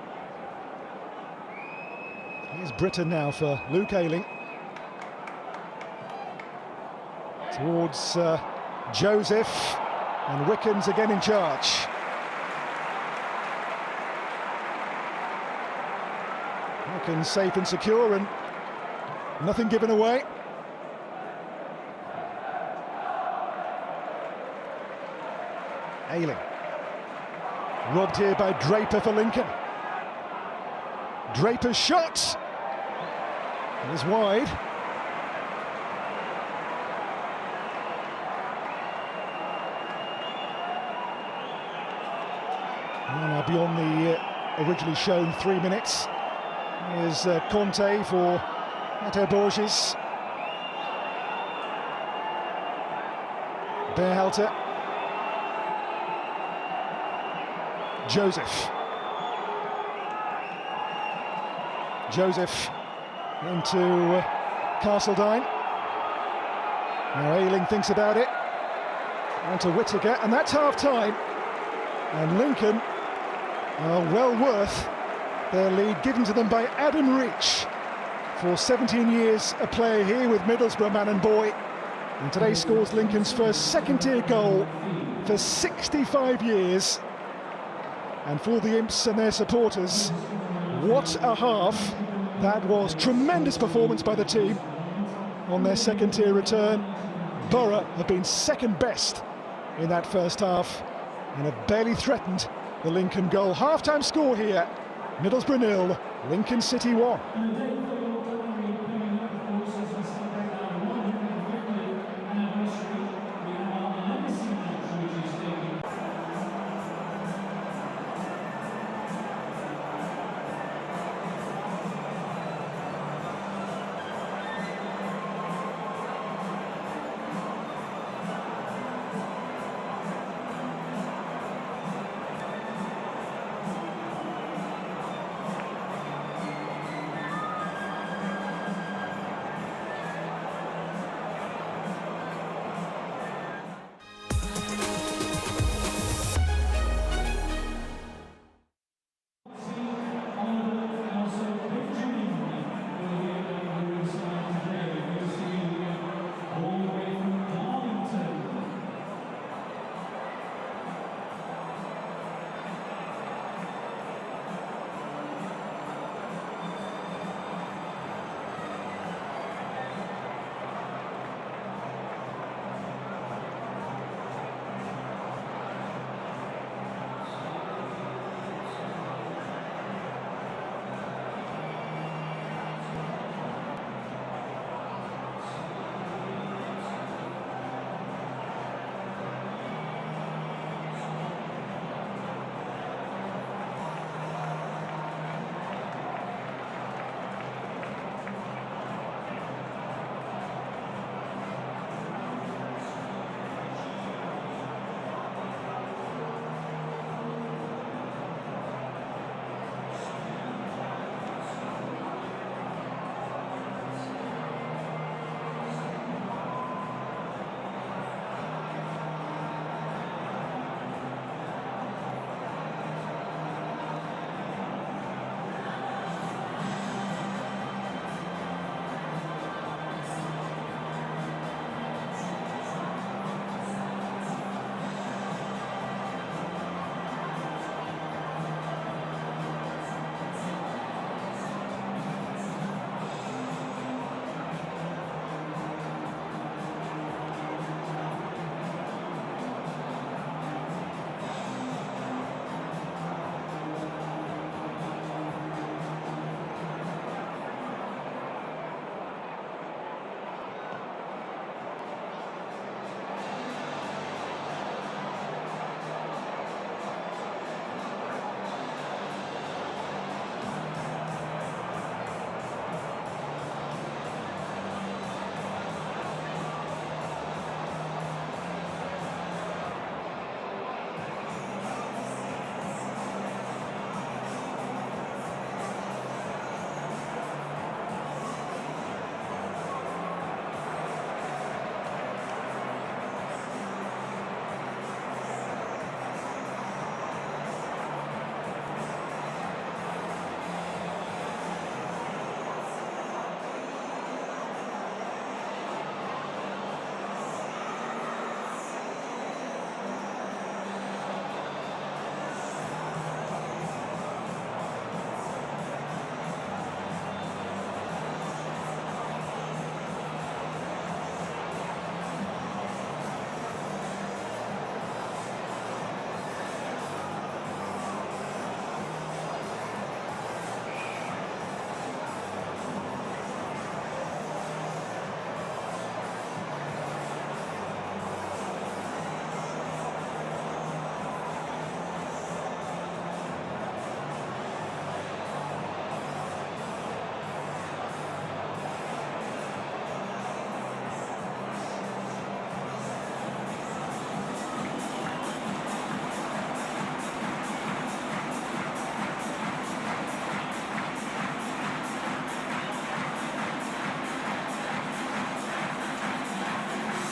Here's Britain now for Luke Ayling. Towards Joseph, and Wickens again in charge. Wickens safe and secure, and nothing given away. Ayling. Robbed here by Draper for Lincoln. Draper's shot is wide. Now beyond the originally shown 3 minutes. Here's Conte for Matteo Borges. Berhalter. Joseph into Castledine. Now Ayling thinks about it. On to Whittaker, and that's half-time. And Lincoln are well worth their lead given to them by Adam Reach. For 17 years a player here with Middlesbrough, man and boy. And today scores Lincoln's first second-tier goal for 65 years. And for the Imps and their supporters, what a half that was. Tremendous performance by the team on their second-tier return. Borough have been second best in that first half and have barely threatened the Lincoln goal. Half-time score here, Middlesbrough 0, Lincoln City 1.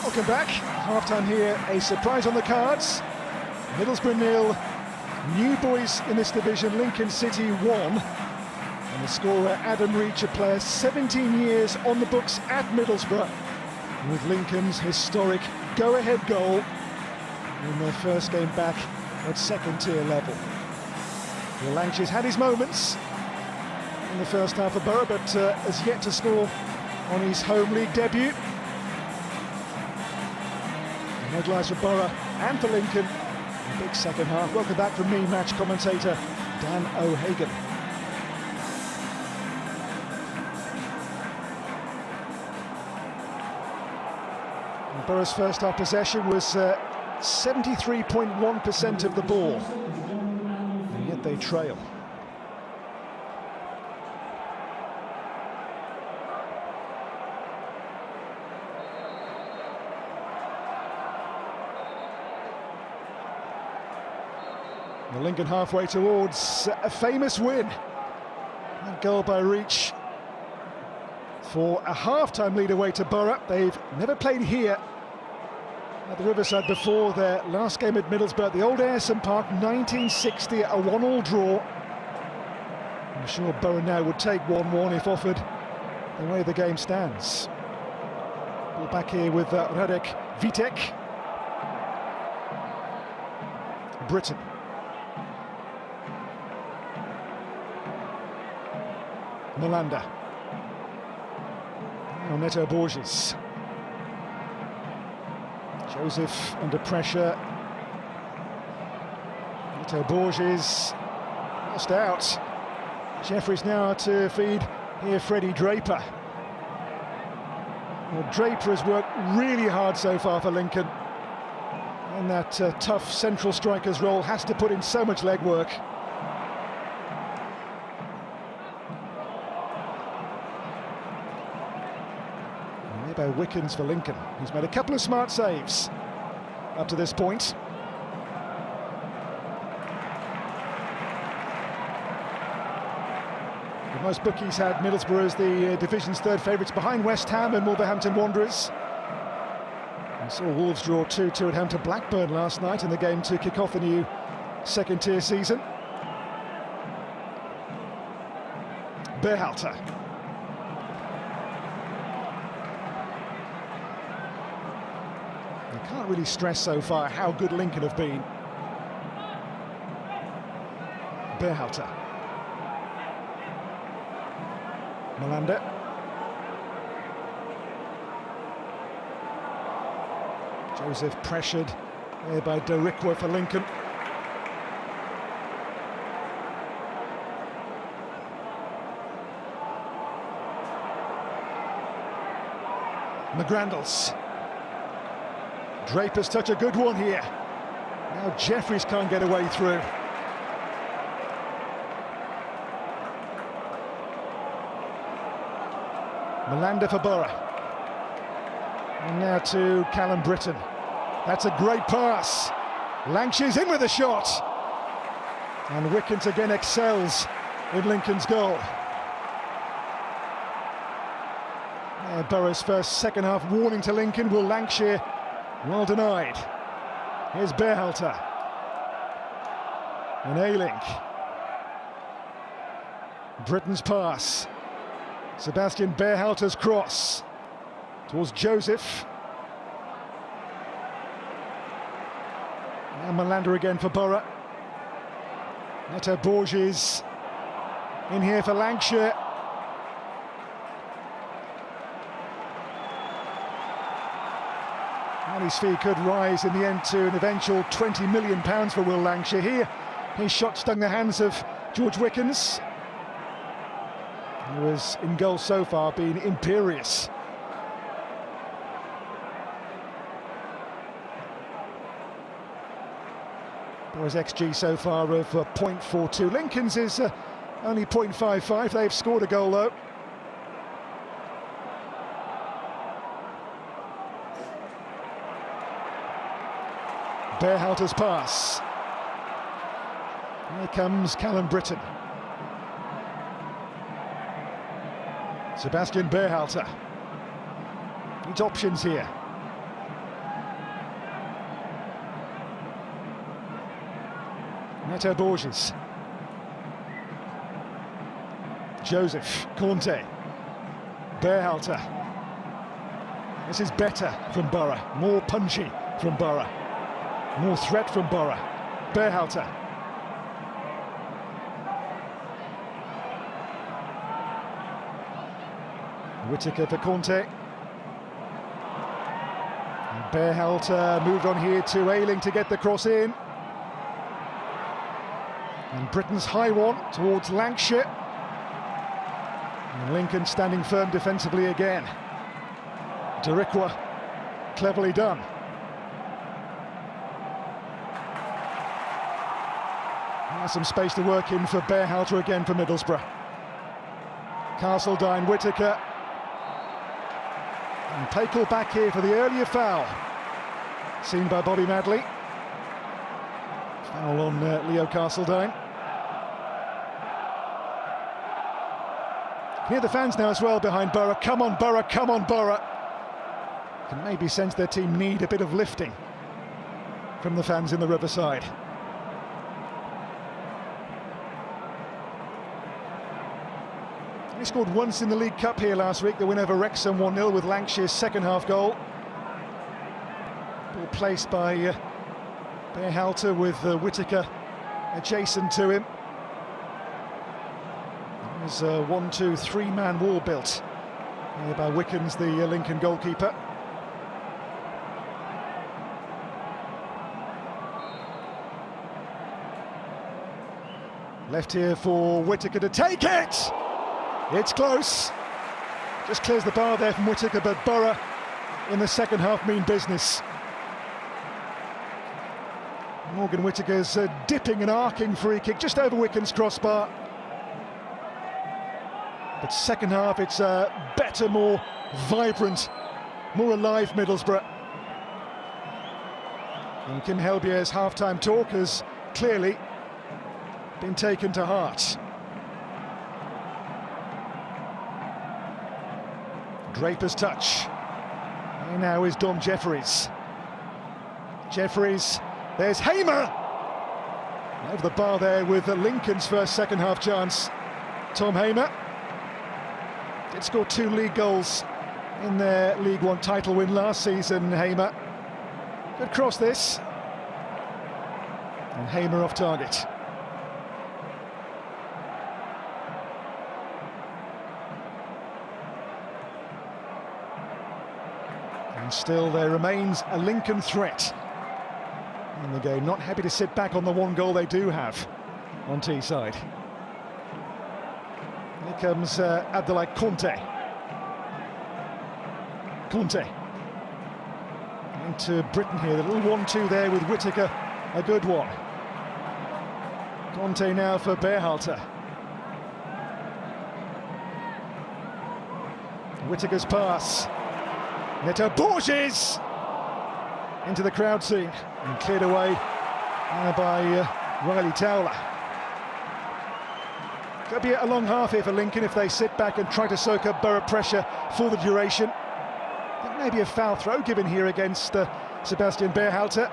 Welcome back. Half-time here, a surprise on the cards. Middlesbrough 0, new boys in this division, Lincoln City 1. And the scorer, Adam Reach, a player 17 years on the books at Middlesbrough, with Lincoln's historic go-ahead goal in their first game back at second-tier level. Will Lancashire's had his moments in the first half of Borough, but has yet to score on his home league debut. And headlines for Borough and for Lincoln. A big second half. Welcome back from me, match commentator Dan O'Hagan. Borough's first half possession was 73.1% of the ball, and yet they trail. The Lincoln halfway towards a famous win. That goal by Reach for a half-time lead away to Borough. They've never played here at the Riverside before their last game at Middlesbrough, the old Ayrton Park, 1960, a 1-1 draw. I'm sure Borough now would take 1-1 if offered the way the game stands. Ball back here with Radek Vitek. Britain. Malanda. Now Neto Borges. Joseph under pressure. Neto Borges lost out. Jeffries now to feed here Freddie Draper. Well, Draper has worked really hard so far for Lincoln. And that tough central striker's role has to put in so much legwork. Wickens for Lincoln. He's made a couple of smart saves up to this point. The most bookies had Middlesbrough as the division's third favourites, behind West Ham and Wolverhampton Wanderers. We saw Wolves draw 2-2 at home to Blackburn last night in the game to kick off the new second-tier season. Berhalter. Can't really stress so far how good Lincoln have been. Berhalter. Malanda. Joseph pressured there by Derikwa for Lincoln. McGrandles. Draper's touch, a good one here. Now Jeffries can't get away through. Malanda for Borough. And now to Callum Britton. That's a great pass. Lancashire's in with a shot. And Wickens again excels in Lincoln's goal. Borough's first second half warning to Lincoln. Will Lancashire? Well denied. Here's Berhalter. And Ayling. Britain's pass. Sebastian Berhalter's cross towards Joseph. Now Malanda again for Borough. Neto Borges in here for Lancashire. And his fee could rise in the end to an eventual £20 million for Will Lancashire. Here, his shot stung the hands of George Wickens, who has in goal so far been imperious. Borough's XG so far of 0.42. Lincoln's is only 0.55. They've scored a goal though. Berhalter's pass. Here comes Callum Britton. Sebastian Berhalter. Needs options here. Neto Borges. Joseph, Conte. Berhalter. This is better from Borough, more punchy from Borough, more threat from Borough. Berhalter. Whittaker for Conte. And Berhalter moved on here to Ayling to get the cross in. And Britain's high one towards Lancashire. And Lincoln standing firm defensively again. Darikwa, cleverly done. There's some space to work in for Berhalter again for Middlesbrough. Castledine, Whittaker. And play call back here for the earlier foul. Seen by Bobby Madley. Foul on Leo Castledine. Hear the fans now as well behind Borough. Come on, Borough, come on, Borough. Can maybe sense their team need a bit of lifting from the fans in the Riverside. He scored once in the League Cup here last week, the win over Wrexham 1-0 with Lancashire's second half goal. Ball placed by Berhalter with Whittaker adjacent to him. There's a 1-2-3 man wall built here by Wickens, the Lincoln goalkeeper. Left here for Whittaker to take it! It's close. Just clears the bar there from Whittaker, but Borough in the second half mean business. Morgan Whittaker's dipping and arcing free kick just over Wickens' crossbar. But second half it's a better, more vibrant, more alive Middlesbrough. And Kim Helbier's half-time talk has clearly been taken to heart. Draper's touch. Here now is Dom Jeffries. Jeffries, there's Hamer! Over the bar there with Lincoln's first second half chance. Tom Hamer did score 2 league goals in their League One title win last season, Hamer. Good cross this. And Hamer off target. And still there remains a Lincoln threat in the game. Not happy to sit back on the one goal they do have on Teesside. Here comes Abdoulaye Conte. Conte into Britain here. The little 1-2 there with Whittaker, a good one. Conte now for Berhalter. Whittaker's pass. Neto Borges into the crowd scene and cleared away by Riley Towler. Could be a long half here for Lincoln if they sit back and try to soak up Borough pressure for the duration. I think maybe a foul throw given here against Sebastian Berhalter.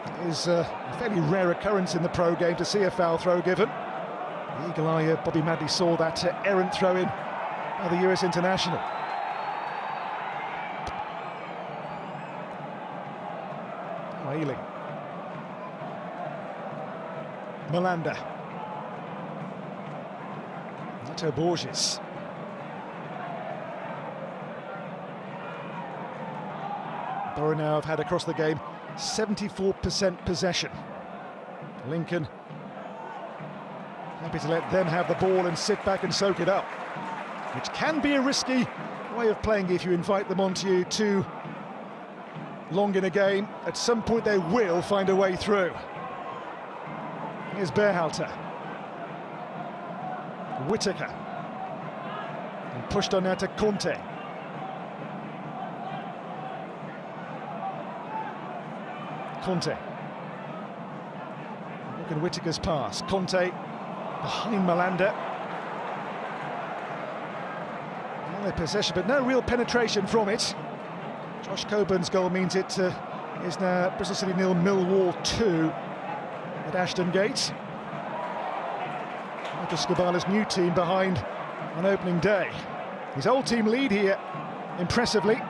It is a fairly rare occurrence in the pro game to see a foul throw given. The eagle eye Bobby Madley saw that errant throw in by the US international. Ayling. Malanda. Neto Borges. Borough now have had across the game 74% possession. Lincoln happy to let them have the ball and sit back and soak it up, which can be a risky way of playing if you invite them onto you too long in a game. At some point they will find a way through. Here's Berhalter. Whittaker. And pushed on now to Conte. Conte. Look at Whittaker's pass. Conte behind Malanda. Possession, but no real penetration from it. Josh Coburn's goal means it is now Bristol City 0, Millwall 2 at Ashton Gate. Michael Skubala's new team behind on opening day. His old team lead here, impressively.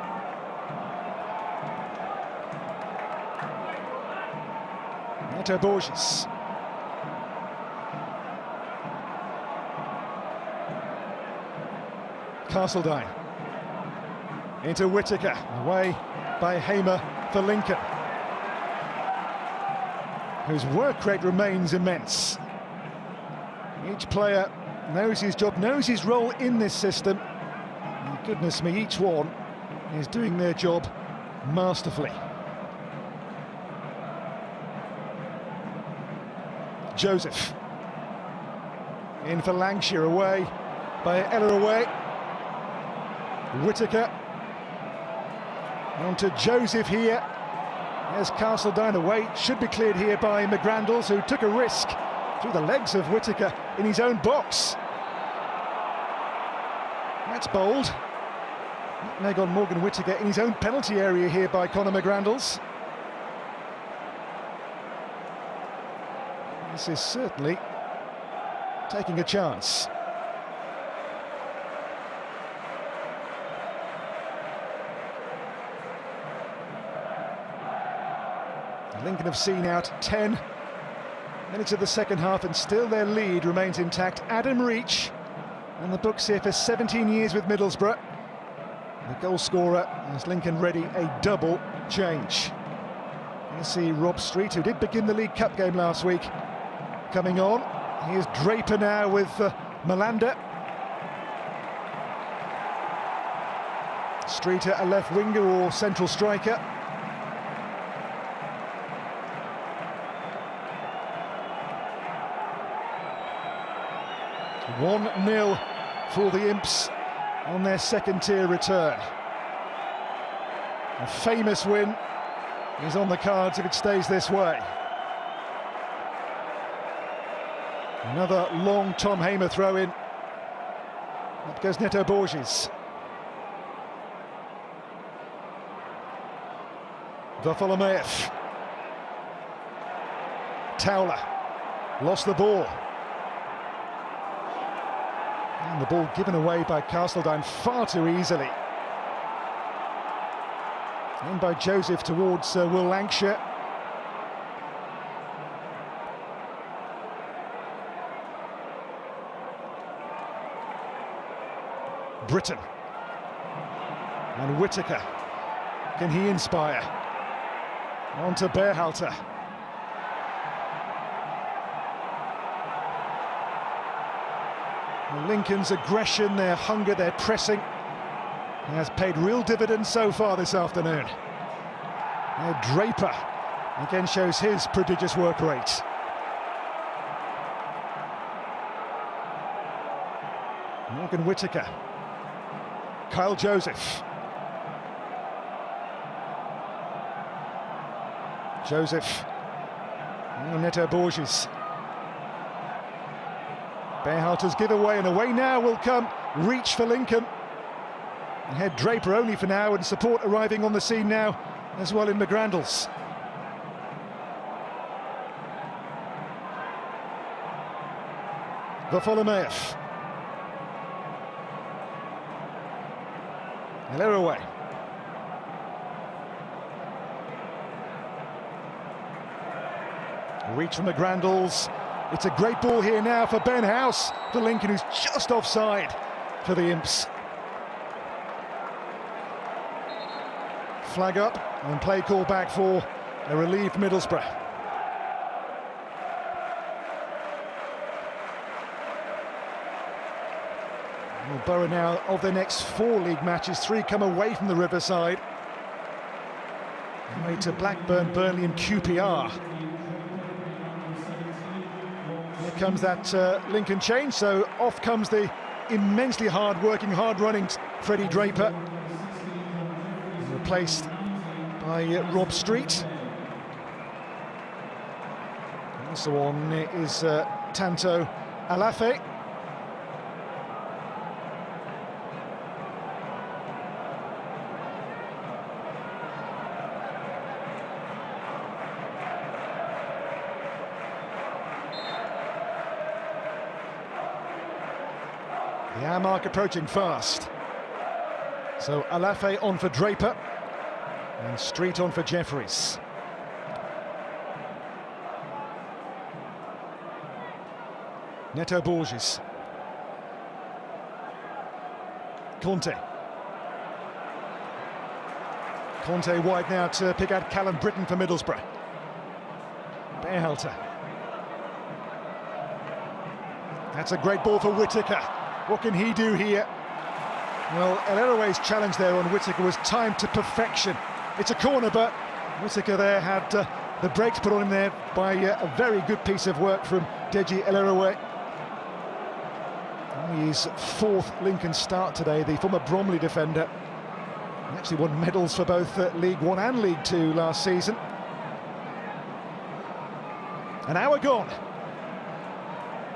Neto Borges. Castledine. Into Whittaker, away by Hamer for Lincoln, whose work rate remains immense. Each player knows his job, knows his role in this system. And goodness me, each one is doing their job masterfully. Joseph. In for Lancashire, away by Elleraway. Whittaker. On to Joseph here. There's Castledine away. Should be cleared here by McGrandles, who took a risk through the legs of Whittaker in his own box. That's bold. Nutmeg on Morgan Whittaker in his own penalty area here by Conor McGrandles. This is certainly taking a chance. Lincoln have seen out 10 minutes of the second half, and still their lead remains intact. Adam Reach on the books here for 17 years with Middlesbrough, the goal scorer, as Lincoln ready a double change. You see Rob Street, who did begin the League Cup game last week, coming on. Here's Draper now with Malander. Streeter, a left winger or central striker. 1-0 for the Imps on their second-tier return. A famous win is on the cards if it stays this way. Another long Tom Hamer throw-in. Up goes Neto Borges. Vartholomeev. Towler lost the ball. And the ball given away by Castledine far too easily. In by Joseph towards Will Lancashire. Britton. And Whittaker. Can he inspire? On to Berhalter. Lincoln's aggression, their hunger, their pressing has paid real dividends so far this afternoon. Now Draper again shows his prodigious work rate. Morgan Whittaker. Kyle Joseph. Joseph. Oh, Neto Borges. Berhalter's giveaway, and away now will come Reach for Lincoln. Ahead Draper only for now, and support arriving on the scene now as well in McGrandles. Vartholomeev. Elleraway. Reach from McGrandles. It's a great ball here now for Ben House for Lincoln, who's just offside for the Imps. Flag up and play call back for a relieved Middlesbrough. Well, Borough now, of their next 4 league matches, 3 come away from the Riverside. Away to Blackburn, Burnley and QPR. Here comes that Lincoln change, so off comes the immensely hard-working, hard-running Freddie Draper, replaced by Rob Street. Also on is Tanto Alafe. The hour mark approaching fast. So Alafe on for Draper and Street on for Jeffries. Neto Borges. Conte wide now to pick out Callum Britton for Middlesbrough. Berhalter. That's a great ball for Whittaker. What can he do here? Well, El Eroue's challenge there on Whittaker was timed to perfection. It's a corner, but Whittaker there had the brakes put on him there by a very good piece of work from Deji El Eroue. His fourth Lincoln start today, the former Bromley defender. He actually won medals for both League One and League Two last season. An hour gone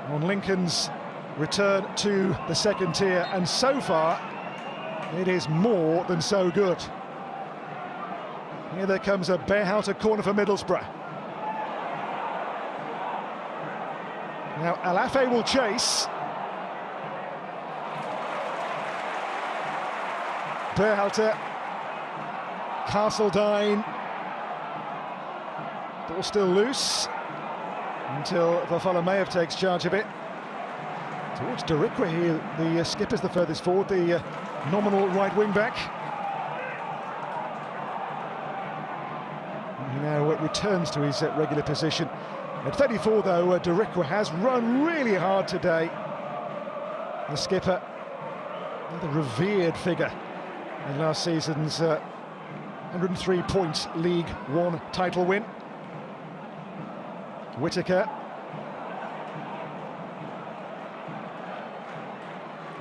on Lincoln's return to the second tier, and so far it is more than so good. Here there comes a Berhalter corner for Middlesbrough. Now Alafe will chase. Berhalter, Castledine, ball still loose until Vafolomeyev takes charge of it. Towards Derikwa here, the skipper's the furthest forward, the nominal right wing back. He now returns to his regular position. At 34 though, Derikwa has run really hard today. The skipper, another revered figure in last season's 103-point League One title win. Whittaker.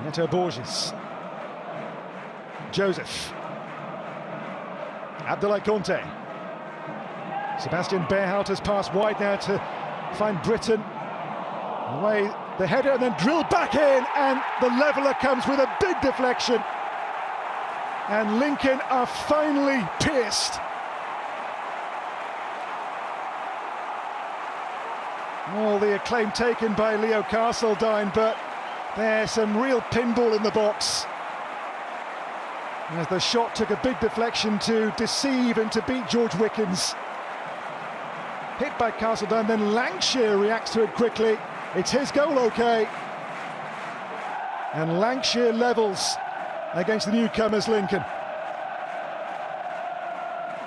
Neto Borges. Joseph. Abdoulaye Conte. Sebastian Berhalter's pass wide now to find Britton. Away the header and then drilled back in, and the leveller comes with a big deflection. And Lincoln are finally pierced. All the acclaim taken by Leo Castledine, but there's some real pinball in the box. As the shot took a big deflection to deceive and to beat George Wickens. Hit by Castledine, then Lancashire reacts to it quickly. It's his goal, okay. And Lancashire levels against the newcomers Lincoln.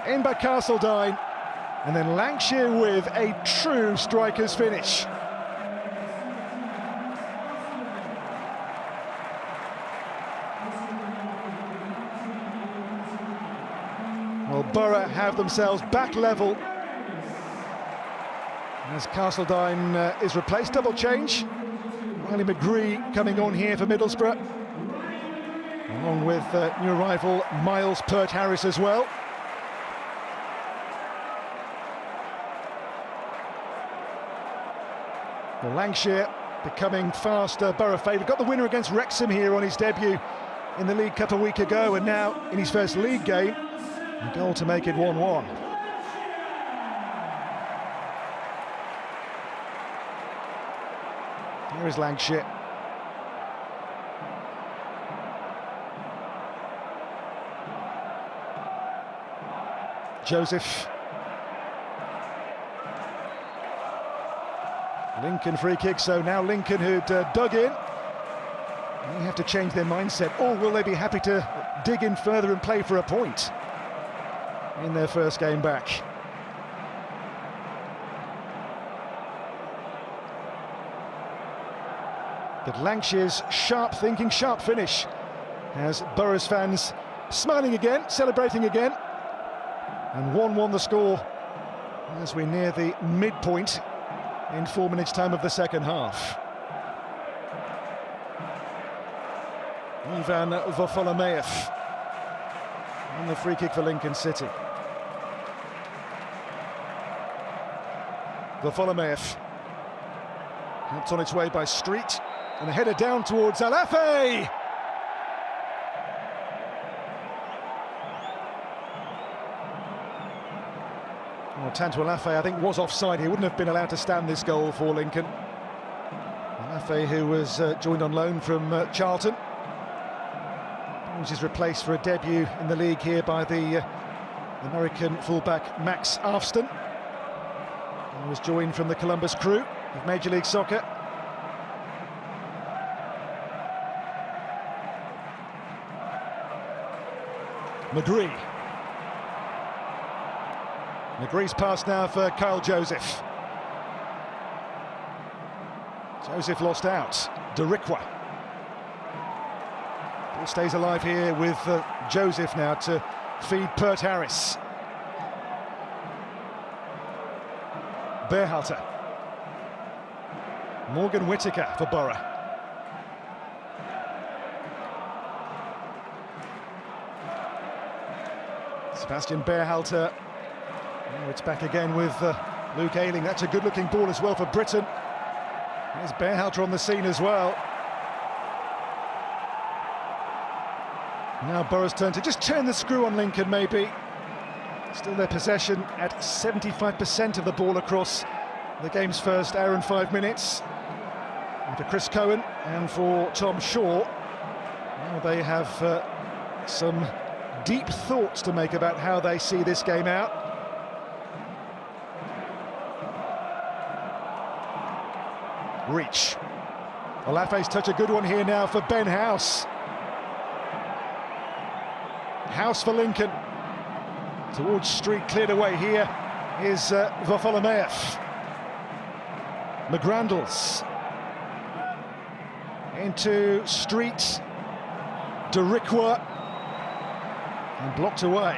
In by Castledine, and then Lancashire with a true striker's finish. Well, Borough have themselves back level as Castledine is replaced. Double change. Riley McGree coming on here for Middlesbrough, along with new arrival Miles Pert-Harris as well. Well, Lancashire becoming fast Borough favourite. Got the winner against Wrexham here on his debut in the League Cup a week ago, and now in his first league game, a goal to make it 1-1. Here is Lancashire. Joseph. Lincoln free kick, so now Lincoln, who'd dug in, they have to change their mindset, or will they be happy to dig in further and play for a point in their first game back? But Lancashire's sharp thinking, sharp finish has Borough's fans smiling again, celebrating again, and 1-1 the score as we near the midpoint in 4 minutes' time of the second half. Ivan Vafolomeyev on the free kick for Lincoln City. Vafolomeyev helped on its way by Street, and a header down towards Alafe. Well, Tanto Alafe, I think, was offside. He wouldn't have been allowed to stand this goal for Lincoln. Laffey, who was joined on loan from Charlton, which is replaced for a debut in the league here by the American fullback Max Afston, who was joined from the Columbus Crew of Major League Soccer. McGree's pass now for Kyle Joseph. Joseph lost out. Darikwa. Ball stays alive here with Joseph now to feed Pert Harris. Berhalter. Morgan Whittaker for Borough. Sebastian Berhalter. Oh, it's back again with Luke Ayling. That's a good-looking ball as well for Britain. There's Berhalter on the scene as well. Now Borough's turn to just turn the screw on Lincoln, maybe. Still their possession at 75% of the ball across the game's first hour and 5 minutes. And for Chris Cohen and for Tom Shaw, now they have some deep thoughts to make about how they see this game out. Reach. Well, Laffey's touch a good one here now for Ben House. House for Lincoln. Towards Street, cleared away here is Varfolomeev. McGrandles. Into Street. Darikwa. And blocked away.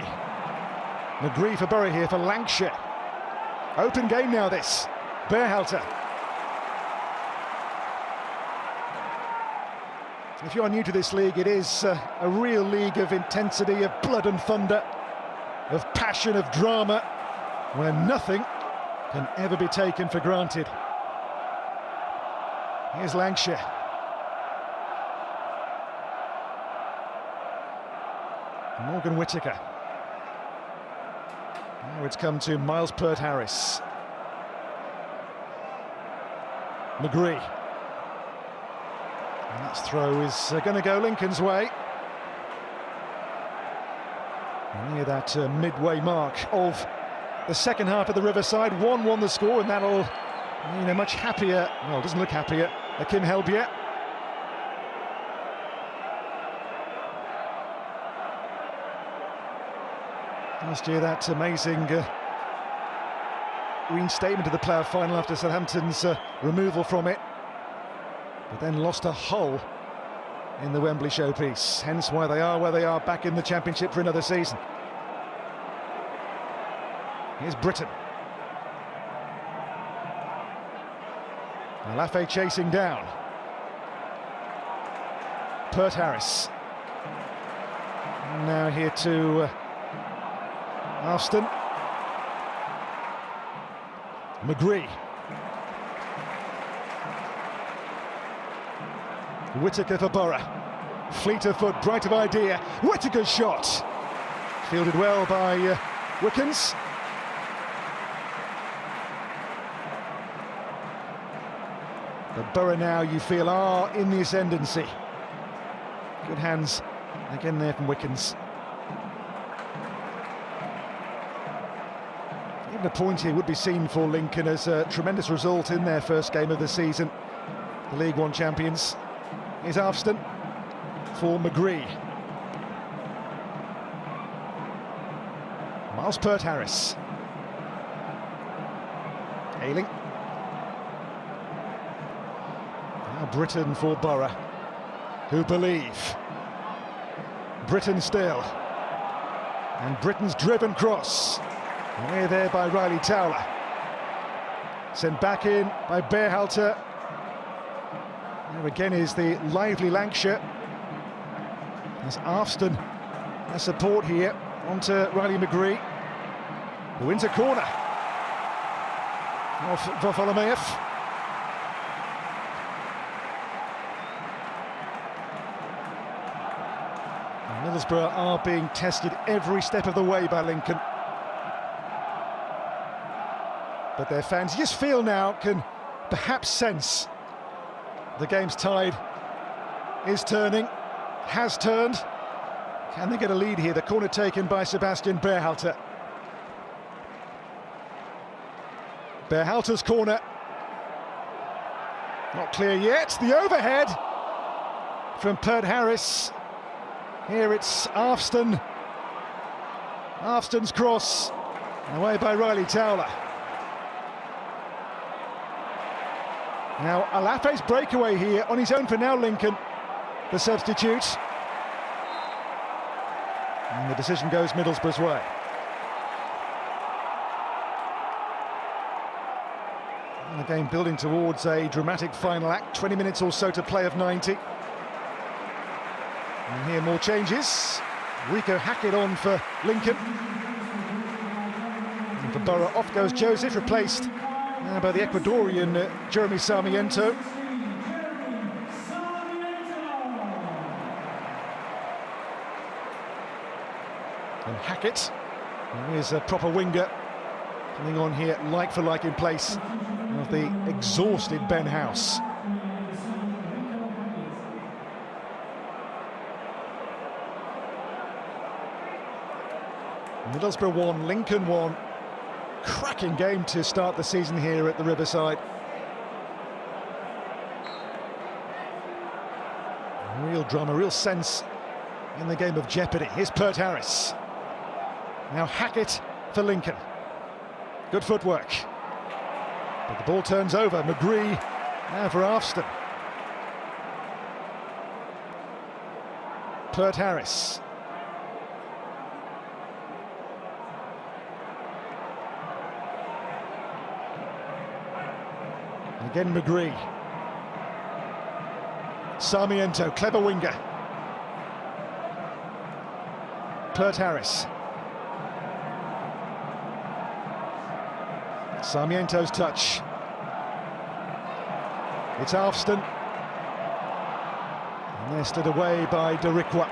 McGree for Borough here for Lancashire. Open game now this. Berhalter. If you are new to this league, it is a real league of intensity, of blood and thunder, of passion, of drama, where nothing can ever be taken for granted. Here's Lancashire. Morgan Whittaker. Now it's come to Miles Pert Harris. McGree. And that throw is going to go Lincoln's way. Near that midway mark of the second half of the Riverside. 1-1 the score, and that'll, much happier, well, doesn't look happier, Kim Helbier. Last year, that amazing reinstatement of the playoff final after Southampton's removal from it, but then lost a Hull in the Wembley showpiece, hence why they are where they are, back in the Championship for another season. Here's Britain. Laffey chasing down. Pert Harris. And now here to Afston. McGree. Whittaker for Borough. Fleet of foot, bright of idea. Whittaker's shot. Fielded well by Wickens. But Borough now, you feel, are in the ascendancy. Good hands again there from Wickens. Even a point here would be seen for Lincoln as a tremendous result in their first game of the season. The League One champions. Here's Afston for McGree. Miles Pert Harris. Ayling. Now Britain for Borough, who believe. Britain still. And Britain's driven cross. Away there by Riley Towler. Sent back in by Berhalter. There again is the lively Lancashire. There's Afston, a support here, onto Riley McGree, who wins a corner off Varfolomeev. Middlesbrough are being tested every step of the way by Lincoln. But their fans, you just feel now, can perhaps sense The game's tide is turning, has turned. Can they get a lead here? The corner taken by Sebastian Berhalter. Berhalter's corner. Not clear yet. The overhead from Pert Harris. Here it's Afston. Afston's cross. Away by Riley Towler. Now Alafe's breakaway here on his own for now, Lincoln, the substitute. And the decision goes Middlesbrough's way. And the game building towards a dramatic final act, 20 minutes or so to play of 90. And here more changes. Rico Hackett on for Lincoln. And for Borough, off goes Joseph, replaced by the Ecuadorian Jeremy Sarmiento. And Hackett, who is a proper winger, coming on here like for like in place of the exhausted Ben House. Middlesbrough 1, Lincoln 1. Cracking game to start the season here at the Riverside. Real drama, real sense in the game of jeopardy. Here's Pert Harris. Now Hackett for Lincoln. Good footwork. But the ball turns over. McGree now for Afston. Pert Harris. Again McGree. Sarmiento, clever winger. Pert Harris. Sarmiento's touch. It's Afston. And they're stood away by Darikwa,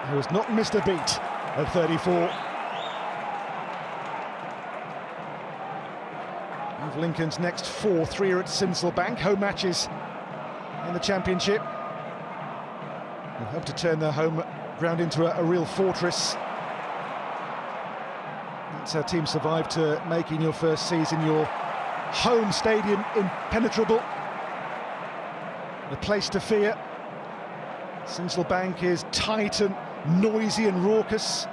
who has not missed a beat at 34. Of Lincoln's next 4, 3 are at Sinsel-Bank, home matches in the Championship. They hope to turn their home ground into a real fortress. That's how teams survive to making your first season your home stadium impenetrable. The place to fear. Sinsel-Bank is tight and noisy and raucous.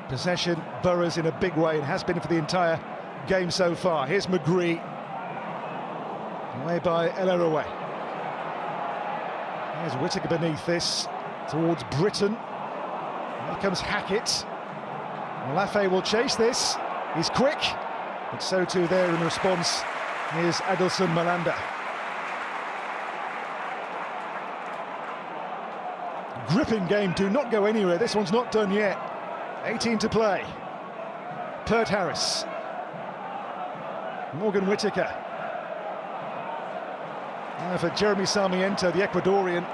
Possession burrows in a big way and has been for the entire game so far. Here's McGree. Away by Eleraway. There's Whittaker beneath this, towards Britton. Here comes Hackett. Alafe will chase this. He's quick, but so too there in response is Adelson Malanda. Gripping game, do not go anywhere. This one's not done yet. 18 to play. Pert Harris. Morgan Whittaker. Now for Jeremy Sarmiento, the Ecuadorian.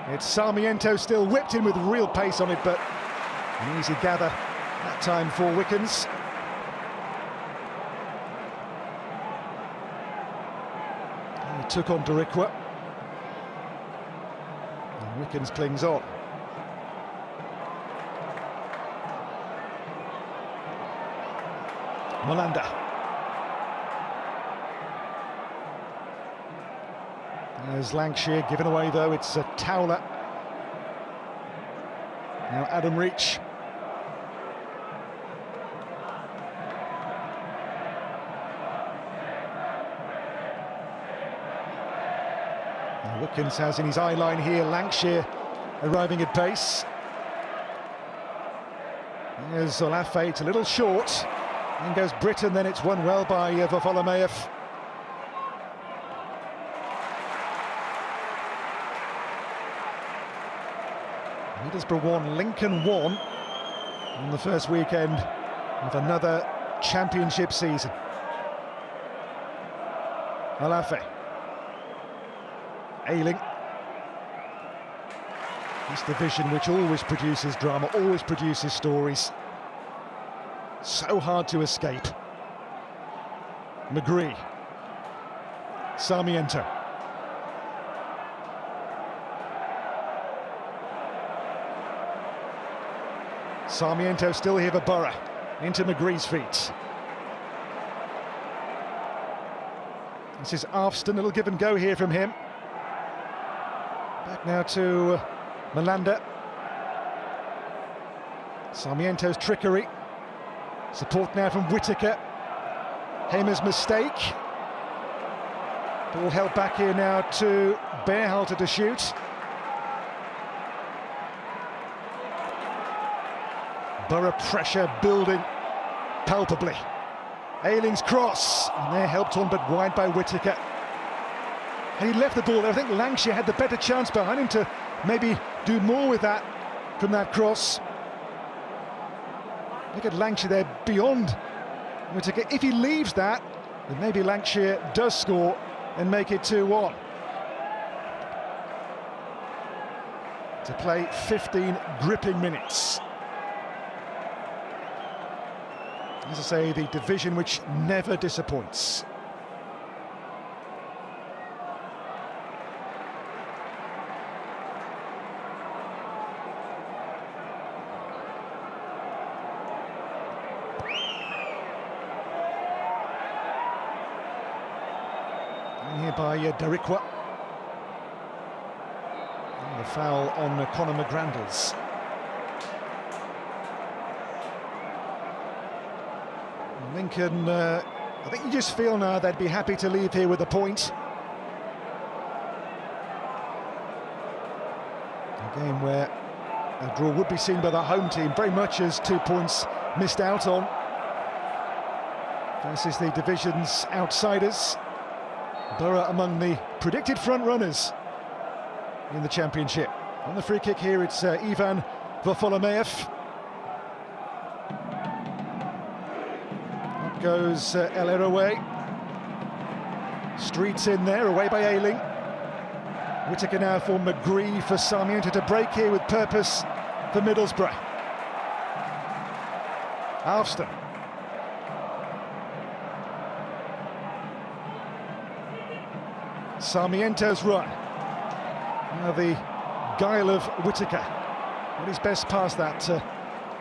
It's Sarmiento still whipped in with real pace on it, but an easy gather that time for Wickens. He took on Darikwa. And Wickens clings on. Malanda. There's Lancashire given away though, it's Towler. Now Adam Reach. And Wickens has in his eye line here Lancashire arriving at pace. There's Olafe, it's a little short. In goes Britton, then it's won well by Vafolomeyev. Middlesbrough 1, Lincoln 1 on the first weekend of another championship season. Alafe. Ailing. This division which always produces drama, always produces stories. So hard to escape. McGree. Sarmiento. Sarmiento still here for Borough. Into McGree's feet. This is Alfston, a little give and go here from him. Back now to Malanda. Sarmiento's trickery. Support now from Whittaker. Hamer's mistake. Ball held back here now to Berhalter to shoot. Borough pressure building palpably. Ayling's cross, and they're helped on but wide by Whittaker. And he left the ball there. I think Lancashire had the better chance behind him to maybe do more with that from that cross. Look at Lancashire there beyond Whittaker. If he leaves that, then maybe Lancashire does score and make it 2-1. To play 15 gripping minutes. As I say, the division which never disappoints. And here by Darikwa. And the foul on Conor McGrandles. Lincoln, I think you just feel now they'd be happy to leave here with a point. A game where a draw would be seen by the home team very much as 2 points missed out on. Versus the division's outsiders. Borough among the predicted front runners in the championship. On the free kick here, it's Ivan Varfolomeev. Goes El Erouet. Streets in there, away by Ayling. Whittaker now for McGree, for Sarmiento to break here with purpose for Middlesbrough. Alfston. Sarmiento's run. Now the guile of Whittaker. Not his best pass, that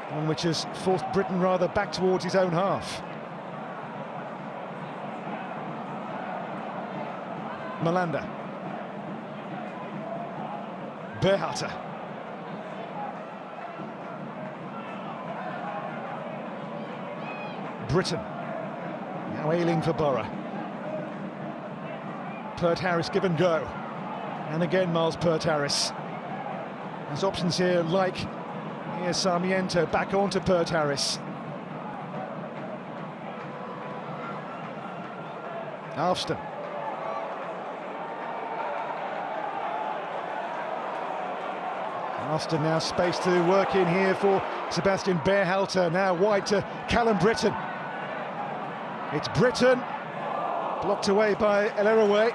one which has forced Britain rather back towards his own half. Malanda. Berhalter. Britain. Now Ayling for Borough. Peart-Harris give and go. And again Miles Peart-Harris. There's options here like here's Sarmiento back onto Peart-Harris. Alfston. Alfston now space to work in here for Sebastian Berhalter, now wide to Callum Britton. It's Britton, blocked away by El Erouet.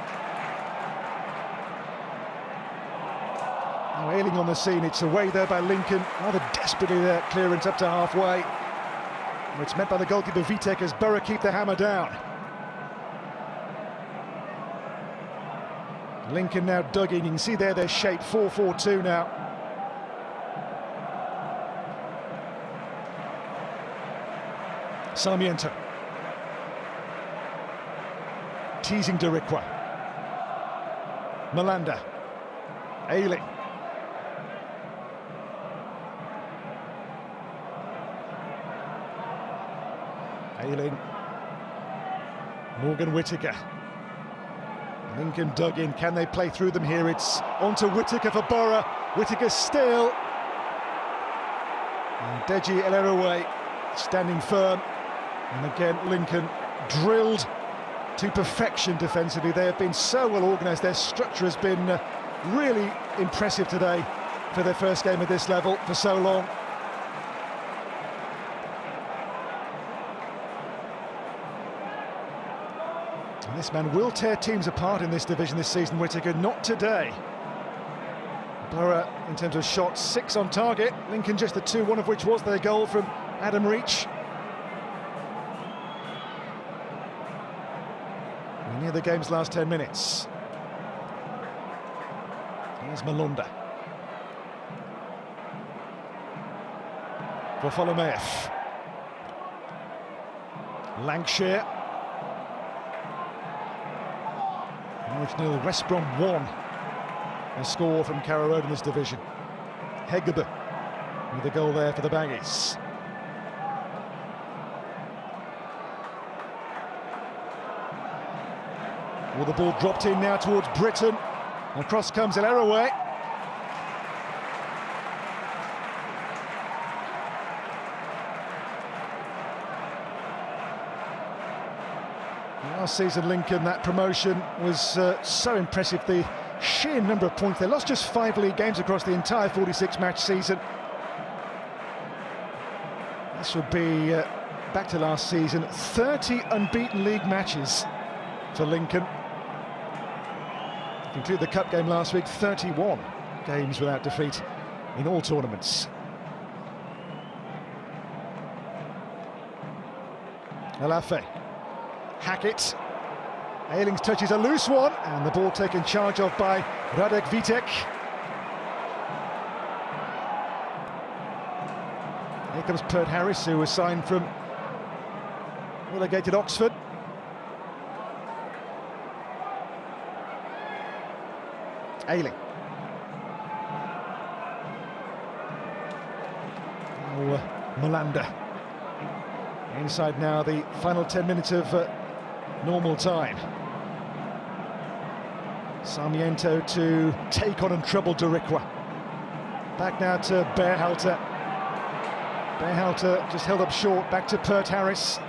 Now Ayling on the scene, it's away there by Lincoln, rather desperately there, clearance up to halfway. And it's met by the goalkeeper Vitek as Borough keep the hammer down. Lincoln now dug in, you can see there their shape, 4-4-2 now. Sarmiento. Teasing Darikwa. Malanda. Ayling. Ayling. Morgan Whittaker. Lincoln dug in, can they play through them here? It's onto Whittaker for Borough. Whittaker still. And Deji El Erouet standing firm. And again, Lincoln drilled to perfection defensively. They have been so well organised. Their structure has been really impressive today for their first game at this level for so long. And this man will tear teams apart in this division this season, Whittaker. Not today. Borough, in terms of shots, 6 on target. Lincoln just the 2, one of which was their goal from Adam Reach. any of the game's last 10 minutes. Here's Malonda. For Folomeev. Lancashire. Original West Brom 1. A score from Carrow Road in this division. Hegebe with a goal there for the Baggies. Well, the ball dropped in now towards Britain. Across comes Eleraway. Last season, Lincoln, that promotion was so impressive. The sheer number of points. They lost just 5 league games across the entire 46-match season. This would be, back to last season, 30 unbeaten league matches for Lincoln. If you include the cup game last week, 31 games without defeat in all tournaments. Alafe. Hackett. Ayling's touch is a loose one, and the ball taken charge of by Radek Vitek. Here comes Pert Harris, who was signed from relegated Oxford. Ayling. Oh, Malanda. Inside now, the final 10 minutes of normal time. Sarmiento to take on and trouble Doriqua. Back now to Berhalter. Berhalter just held up short, back to Pert Harris.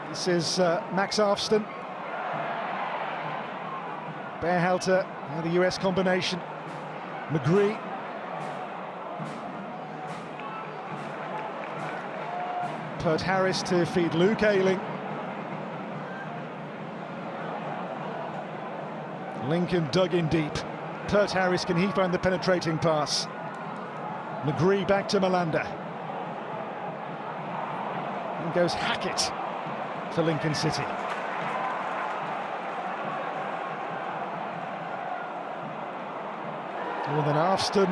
This is Max Arfston. Berhalter, the US combination. McGree. Pert Harris to feed Luke Ayling. Lincoln dug in deep. Pert Harris, can he find the penetrating pass? McGree back to Malanda. And goes Hackett for Lincoln City. Well, then Arfston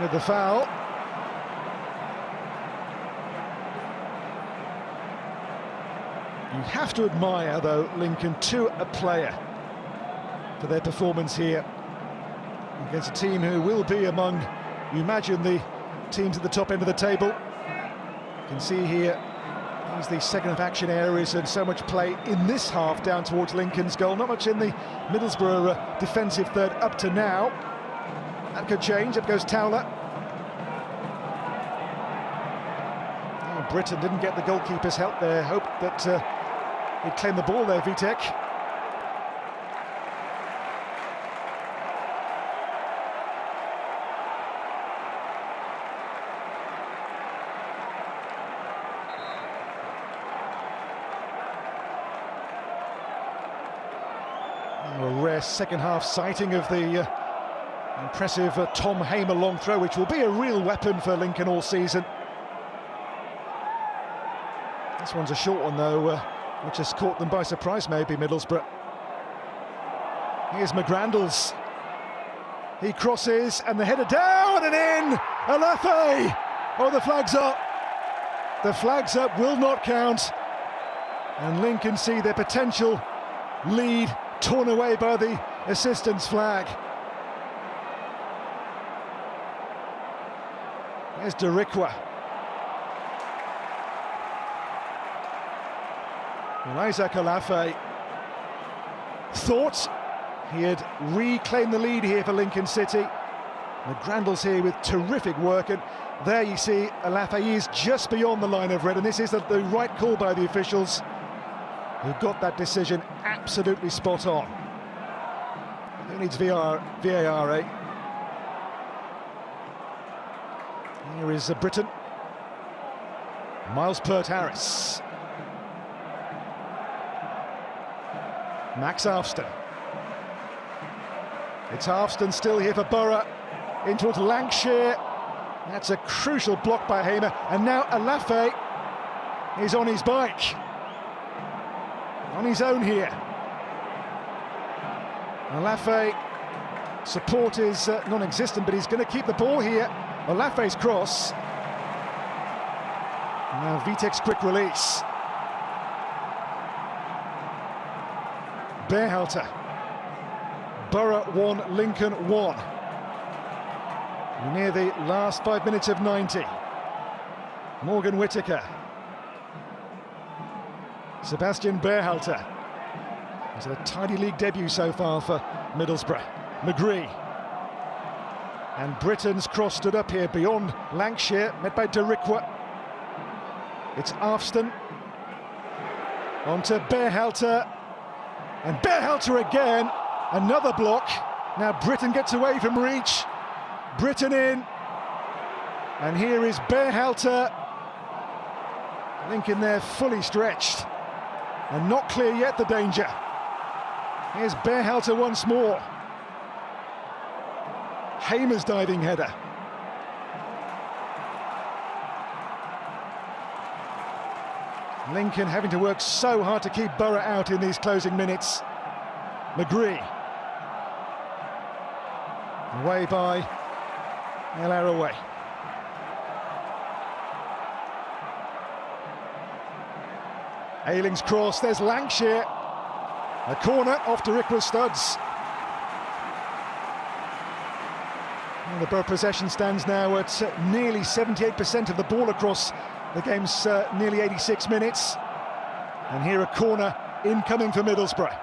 with the foul. You have to admire, though, Lincoln to a player for their performance here against a team who will be among, you imagine, the teams at the top end of the table. You can see here, there's the second of action areas and so much play in this half down towards Lincoln's goal. Not much in the Middlesbrough defensive third up to now. That could change. Up goes Towler. Oh, Britain didn't get the goalkeeper's help there. Hoped that he'd claim the ball there, Vitek. A rare second-half sighting of the impressive Tom Hamer long throw, which will be a real weapon for Lincoln all season. This one's a short one, though, which has caught them by surprise, maybe, Middlesbrough. Here's McGrandles. He crosses, and the header down and in! Alafe! Oh, the flag's up. The flag's up, will not count. And Lincoln see their potential lead torn away by the assistant's flag. There's Doriqua. Well, Isaac Alafe thought he had reclaimed the lead here for Lincoln City. McGrandles here with terrific work, and there you see Alafe is just beyond the line of red, and this is the right call by the officials, who got that decision absolutely spot on. Who needs VAR, eh? Here is Britain. Miles Pert Harris. Max Arfston. It's Arfston still here for Borough. In towards Lancashire. That's a crucial block by Hamer. And now Alafe is on his bike. on his own here. Alafe, support is non-existent, but he's going to keep the ball here. Olafe's cross. Now Vitek's quick release. Berhalter. Borough 1, Lincoln 1. Near the last 5 minutes of 90. Morgan Whittaker. Sebastian Berhalter. It's a tidy league debut so far for Middlesbrough. McGree. And Britain's cross stood up here beyond Lancashire, met by Derikwa. It's Afston. On to Berhalter. And Berhalter again. Another block. Now Britain gets away from reach. Britain in. And here is Berhalter. Lincoln there fully stretched. And not clear yet the danger. Here's Berhalter once more. Hamer's diving header. Lincoln having to work so hard to keep Borough out in these closing minutes. McGree. Away by El Arouet. Ayling's cross, there's Lancashire. A corner off Derikwa studs. And the Borough possession stands now at nearly 78% of the ball across the game's nearly 86 minutes. And here a corner incoming for Middlesbrough.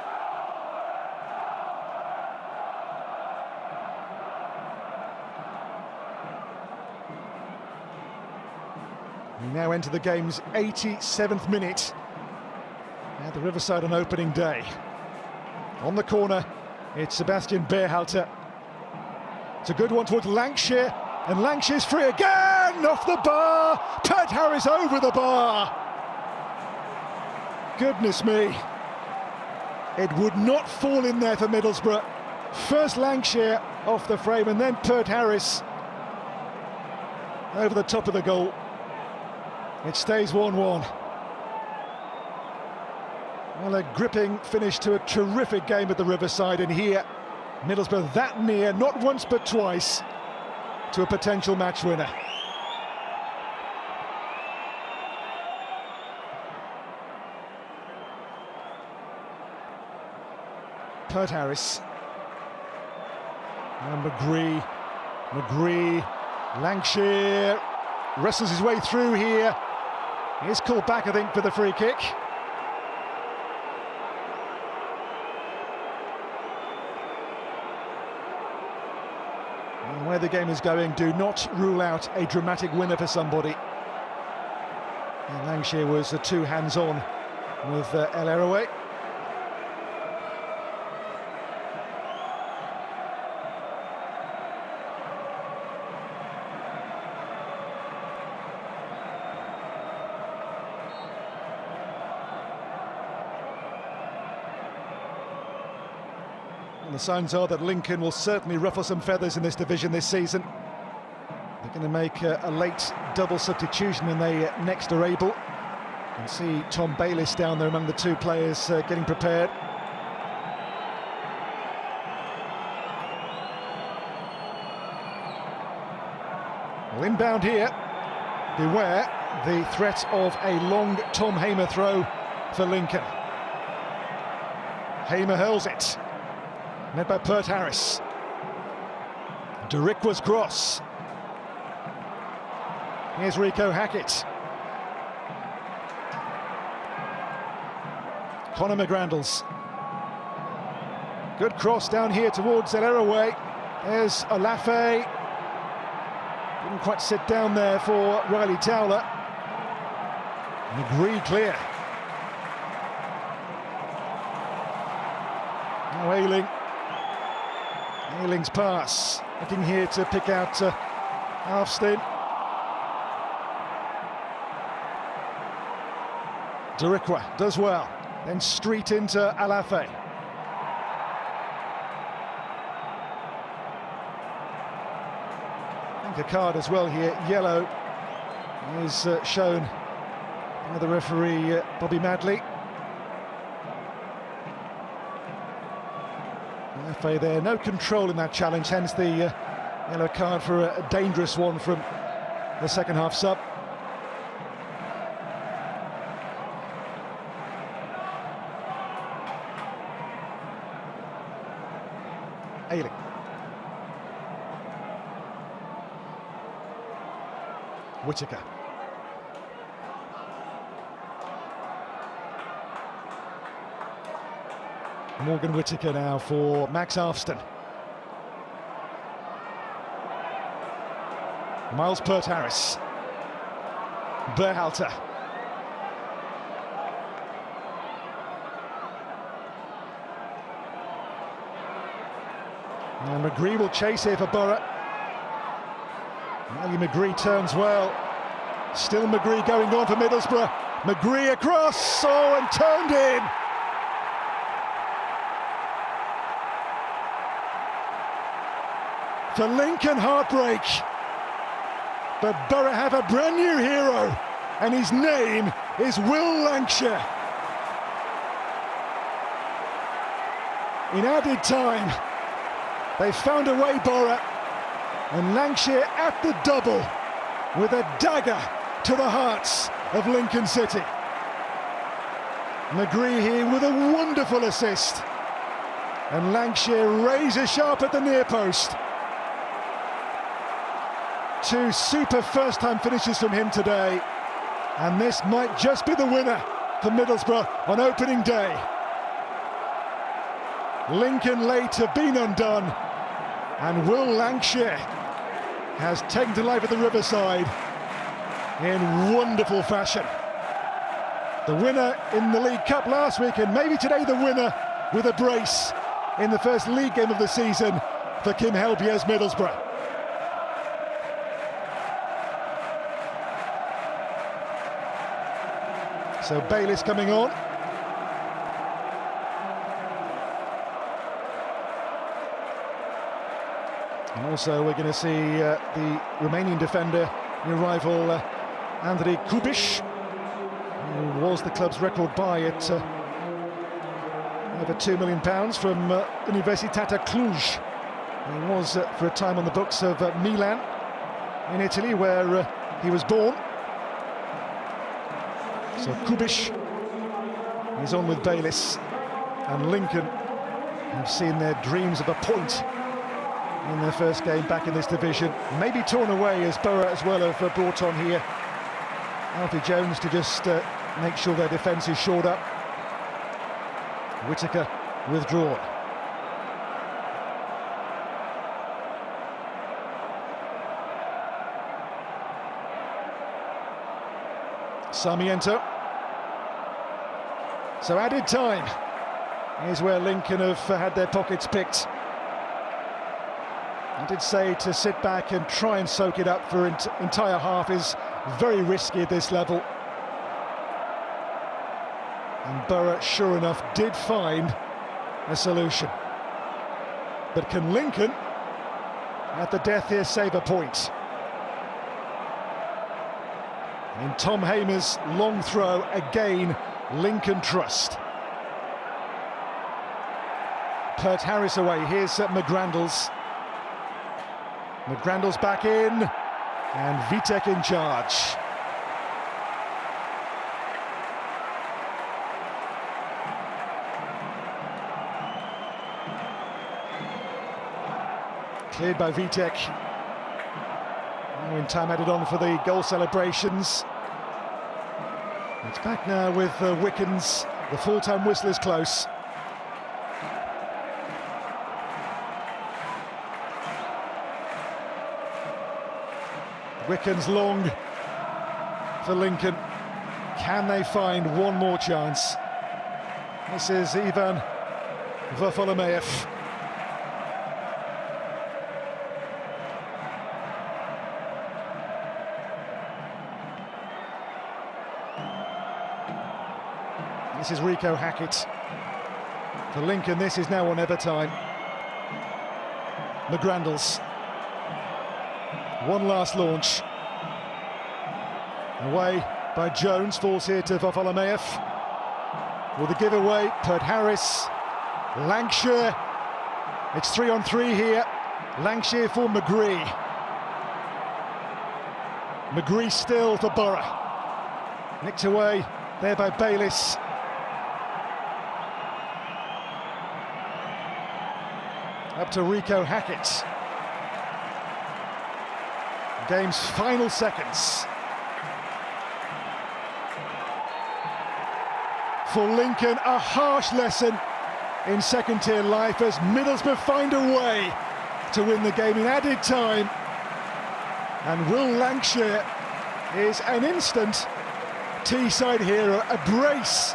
We now enter the game's 87th minute. At the Riverside on opening day. On the corner, it's Sebastian Berhalter. It's a good one towards Lancashire, and Lancashire's free again, off the bar. Pat Harris over the bar. Goodness me. It would not fall in there for Middlesbrough. First Lancashire off the frame, and then Pert Harris over the top of the goal. It stays 1-1. Well, a gripping finish to a terrific game at the Riverside, and here Middlesbrough that near, not once but twice, to a potential match winner. Pert Harris. And McGree, Lancashire wrestles his way through here. He's called back, I think, for the free kick. And where the game is going, do not rule out a dramatic winner for somebody. And Lancashire was two hands on with El Arouet. And the signs are that Lincoln will certainly ruffle some feathers in this division this season. They're going to make a late double substitution when they next are able. You can see Tom Bayliss down there among the two players getting prepared. Well, inbound here. Beware the threat of a long Tom Hamer throw for Lincoln. Hamer hurls it. Led by Pert Harris. Derikwa's cross. Here's Rico Hackett. Conor McGrandles. Good cross down here towards El Arouet. There's Olafe. Didn't quite sit down there for Riley Towler. McGree clear. Now Ayling. Ayling's pass. Looking here to pick out Afston. Derikwa does well. Then street into Olafe. I think a card as well here. Yellow is shown by the referee, Bobby Madley. FA there, no control in that challenge, hence the yellow card for a dangerous one from the second half sub. Ailing. Whittaker. Morgan Whittaker now for Max Arfston. Miles Peart-Harris. Berhalter. And McGree will chase here for Borough. Ali McGree turns well. Still McGree going on for Middlesbrough. McGree across, oh, and turned in. For Lincoln, heartbreak. But Borough have a brand new hero, and his name is Will Lancashire. In added time, they found a way, Borough, and Lancashire at the double with a dagger to the hearts of Lincoln City. McGree here with a wonderful assist, and Lancashire razor sharp at the near post. Two super first-time finishes from him today, and this might just be the winner for Middlesbrough on opening day. Lincoln late have been undone, and Will Lancashire has taken to life at the Riverside in wonderful fashion. The winner in the League Cup last week, and maybe today the winner with a brace in the first league game of the season for Kim Helbjer's Middlesbrough. So Bayliss coming on. And also we're going to see the Romanian defender, the arrival Andrei Kubiš, who was the club's record buy at over £2 million from Universitatea Cluj. He was for a time on the books of Milan in Italy, where he was born. So Kubiš is on with Bayliss, and Lincoln have seen their dreams of a point in their first game back in this division maybe torn away, as Borough as well have brought on here Alfie Jones to just make sure their defence is shored up. Whittaker withdrawn. Sarmiento. So added time is where Lincoln have had their pockets picked. I did say to sit back and try and soak it up for entire half is very risky at this level. And Borough, sure enough, did find a solution. But can Lincoln, at the death here, save a point? In Tom Hamer's long throw, again, Lincoln trust. Peart-Harris away, here's McGrandles. McGrandles back in, and Vitek in charge. Cleared by Vitek. In time added on for the goal celebrations. It's back now with Wickens. The full-time whistle is close. Wickens long for Lincoln. Can they find one more chance? This is Ivan Varfolomeev. This is Rico Hackett. For Lincoln, this is now or never time. McGrandles. One last launch. Away by Jones, falls here to Varfolomeev. With the giveaway, Peart-Harris. Lancashire It's 3-on-3 here. Lancashire for McGree. McGree still for Borough. Nicked away there by Bayliss. Up to Rico Hackett. Game's final seconds. For Lincoln, a harsh lesson in second-tier life as Middlesbrough find a way to win the game in added time. And Will Lancashire is an instant Teesside hero, a brace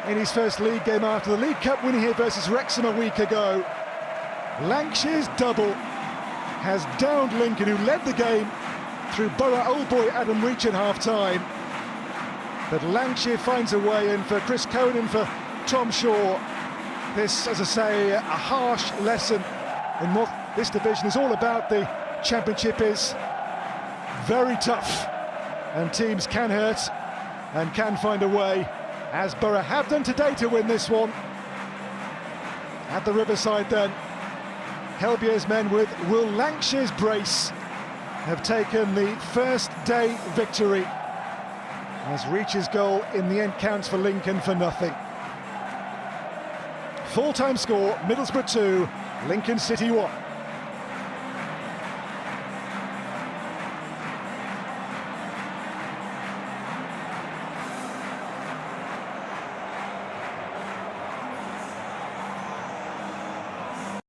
in his first league game after the League Cup win here versus Wrexham a week ago. Lancashire's double has downed Lincoln, who led the game through Borough old boy Adam Reach at half-time. But Lancashire finds a way, and for Chris Cohen and for Tom Shaw, this, as I say, a harsh lesson in what this division is all about. The Championship is very tough, and teams can hurt and can find a way, as Borough have done today to win this one. At the Riverside then, Helbier's men with Will Lancashire's brace have taken the first day victory, as Reach's goal in the end counts for Lincoln for nothing. Full-time score, Middlesbrough 2, Lincoln City 1.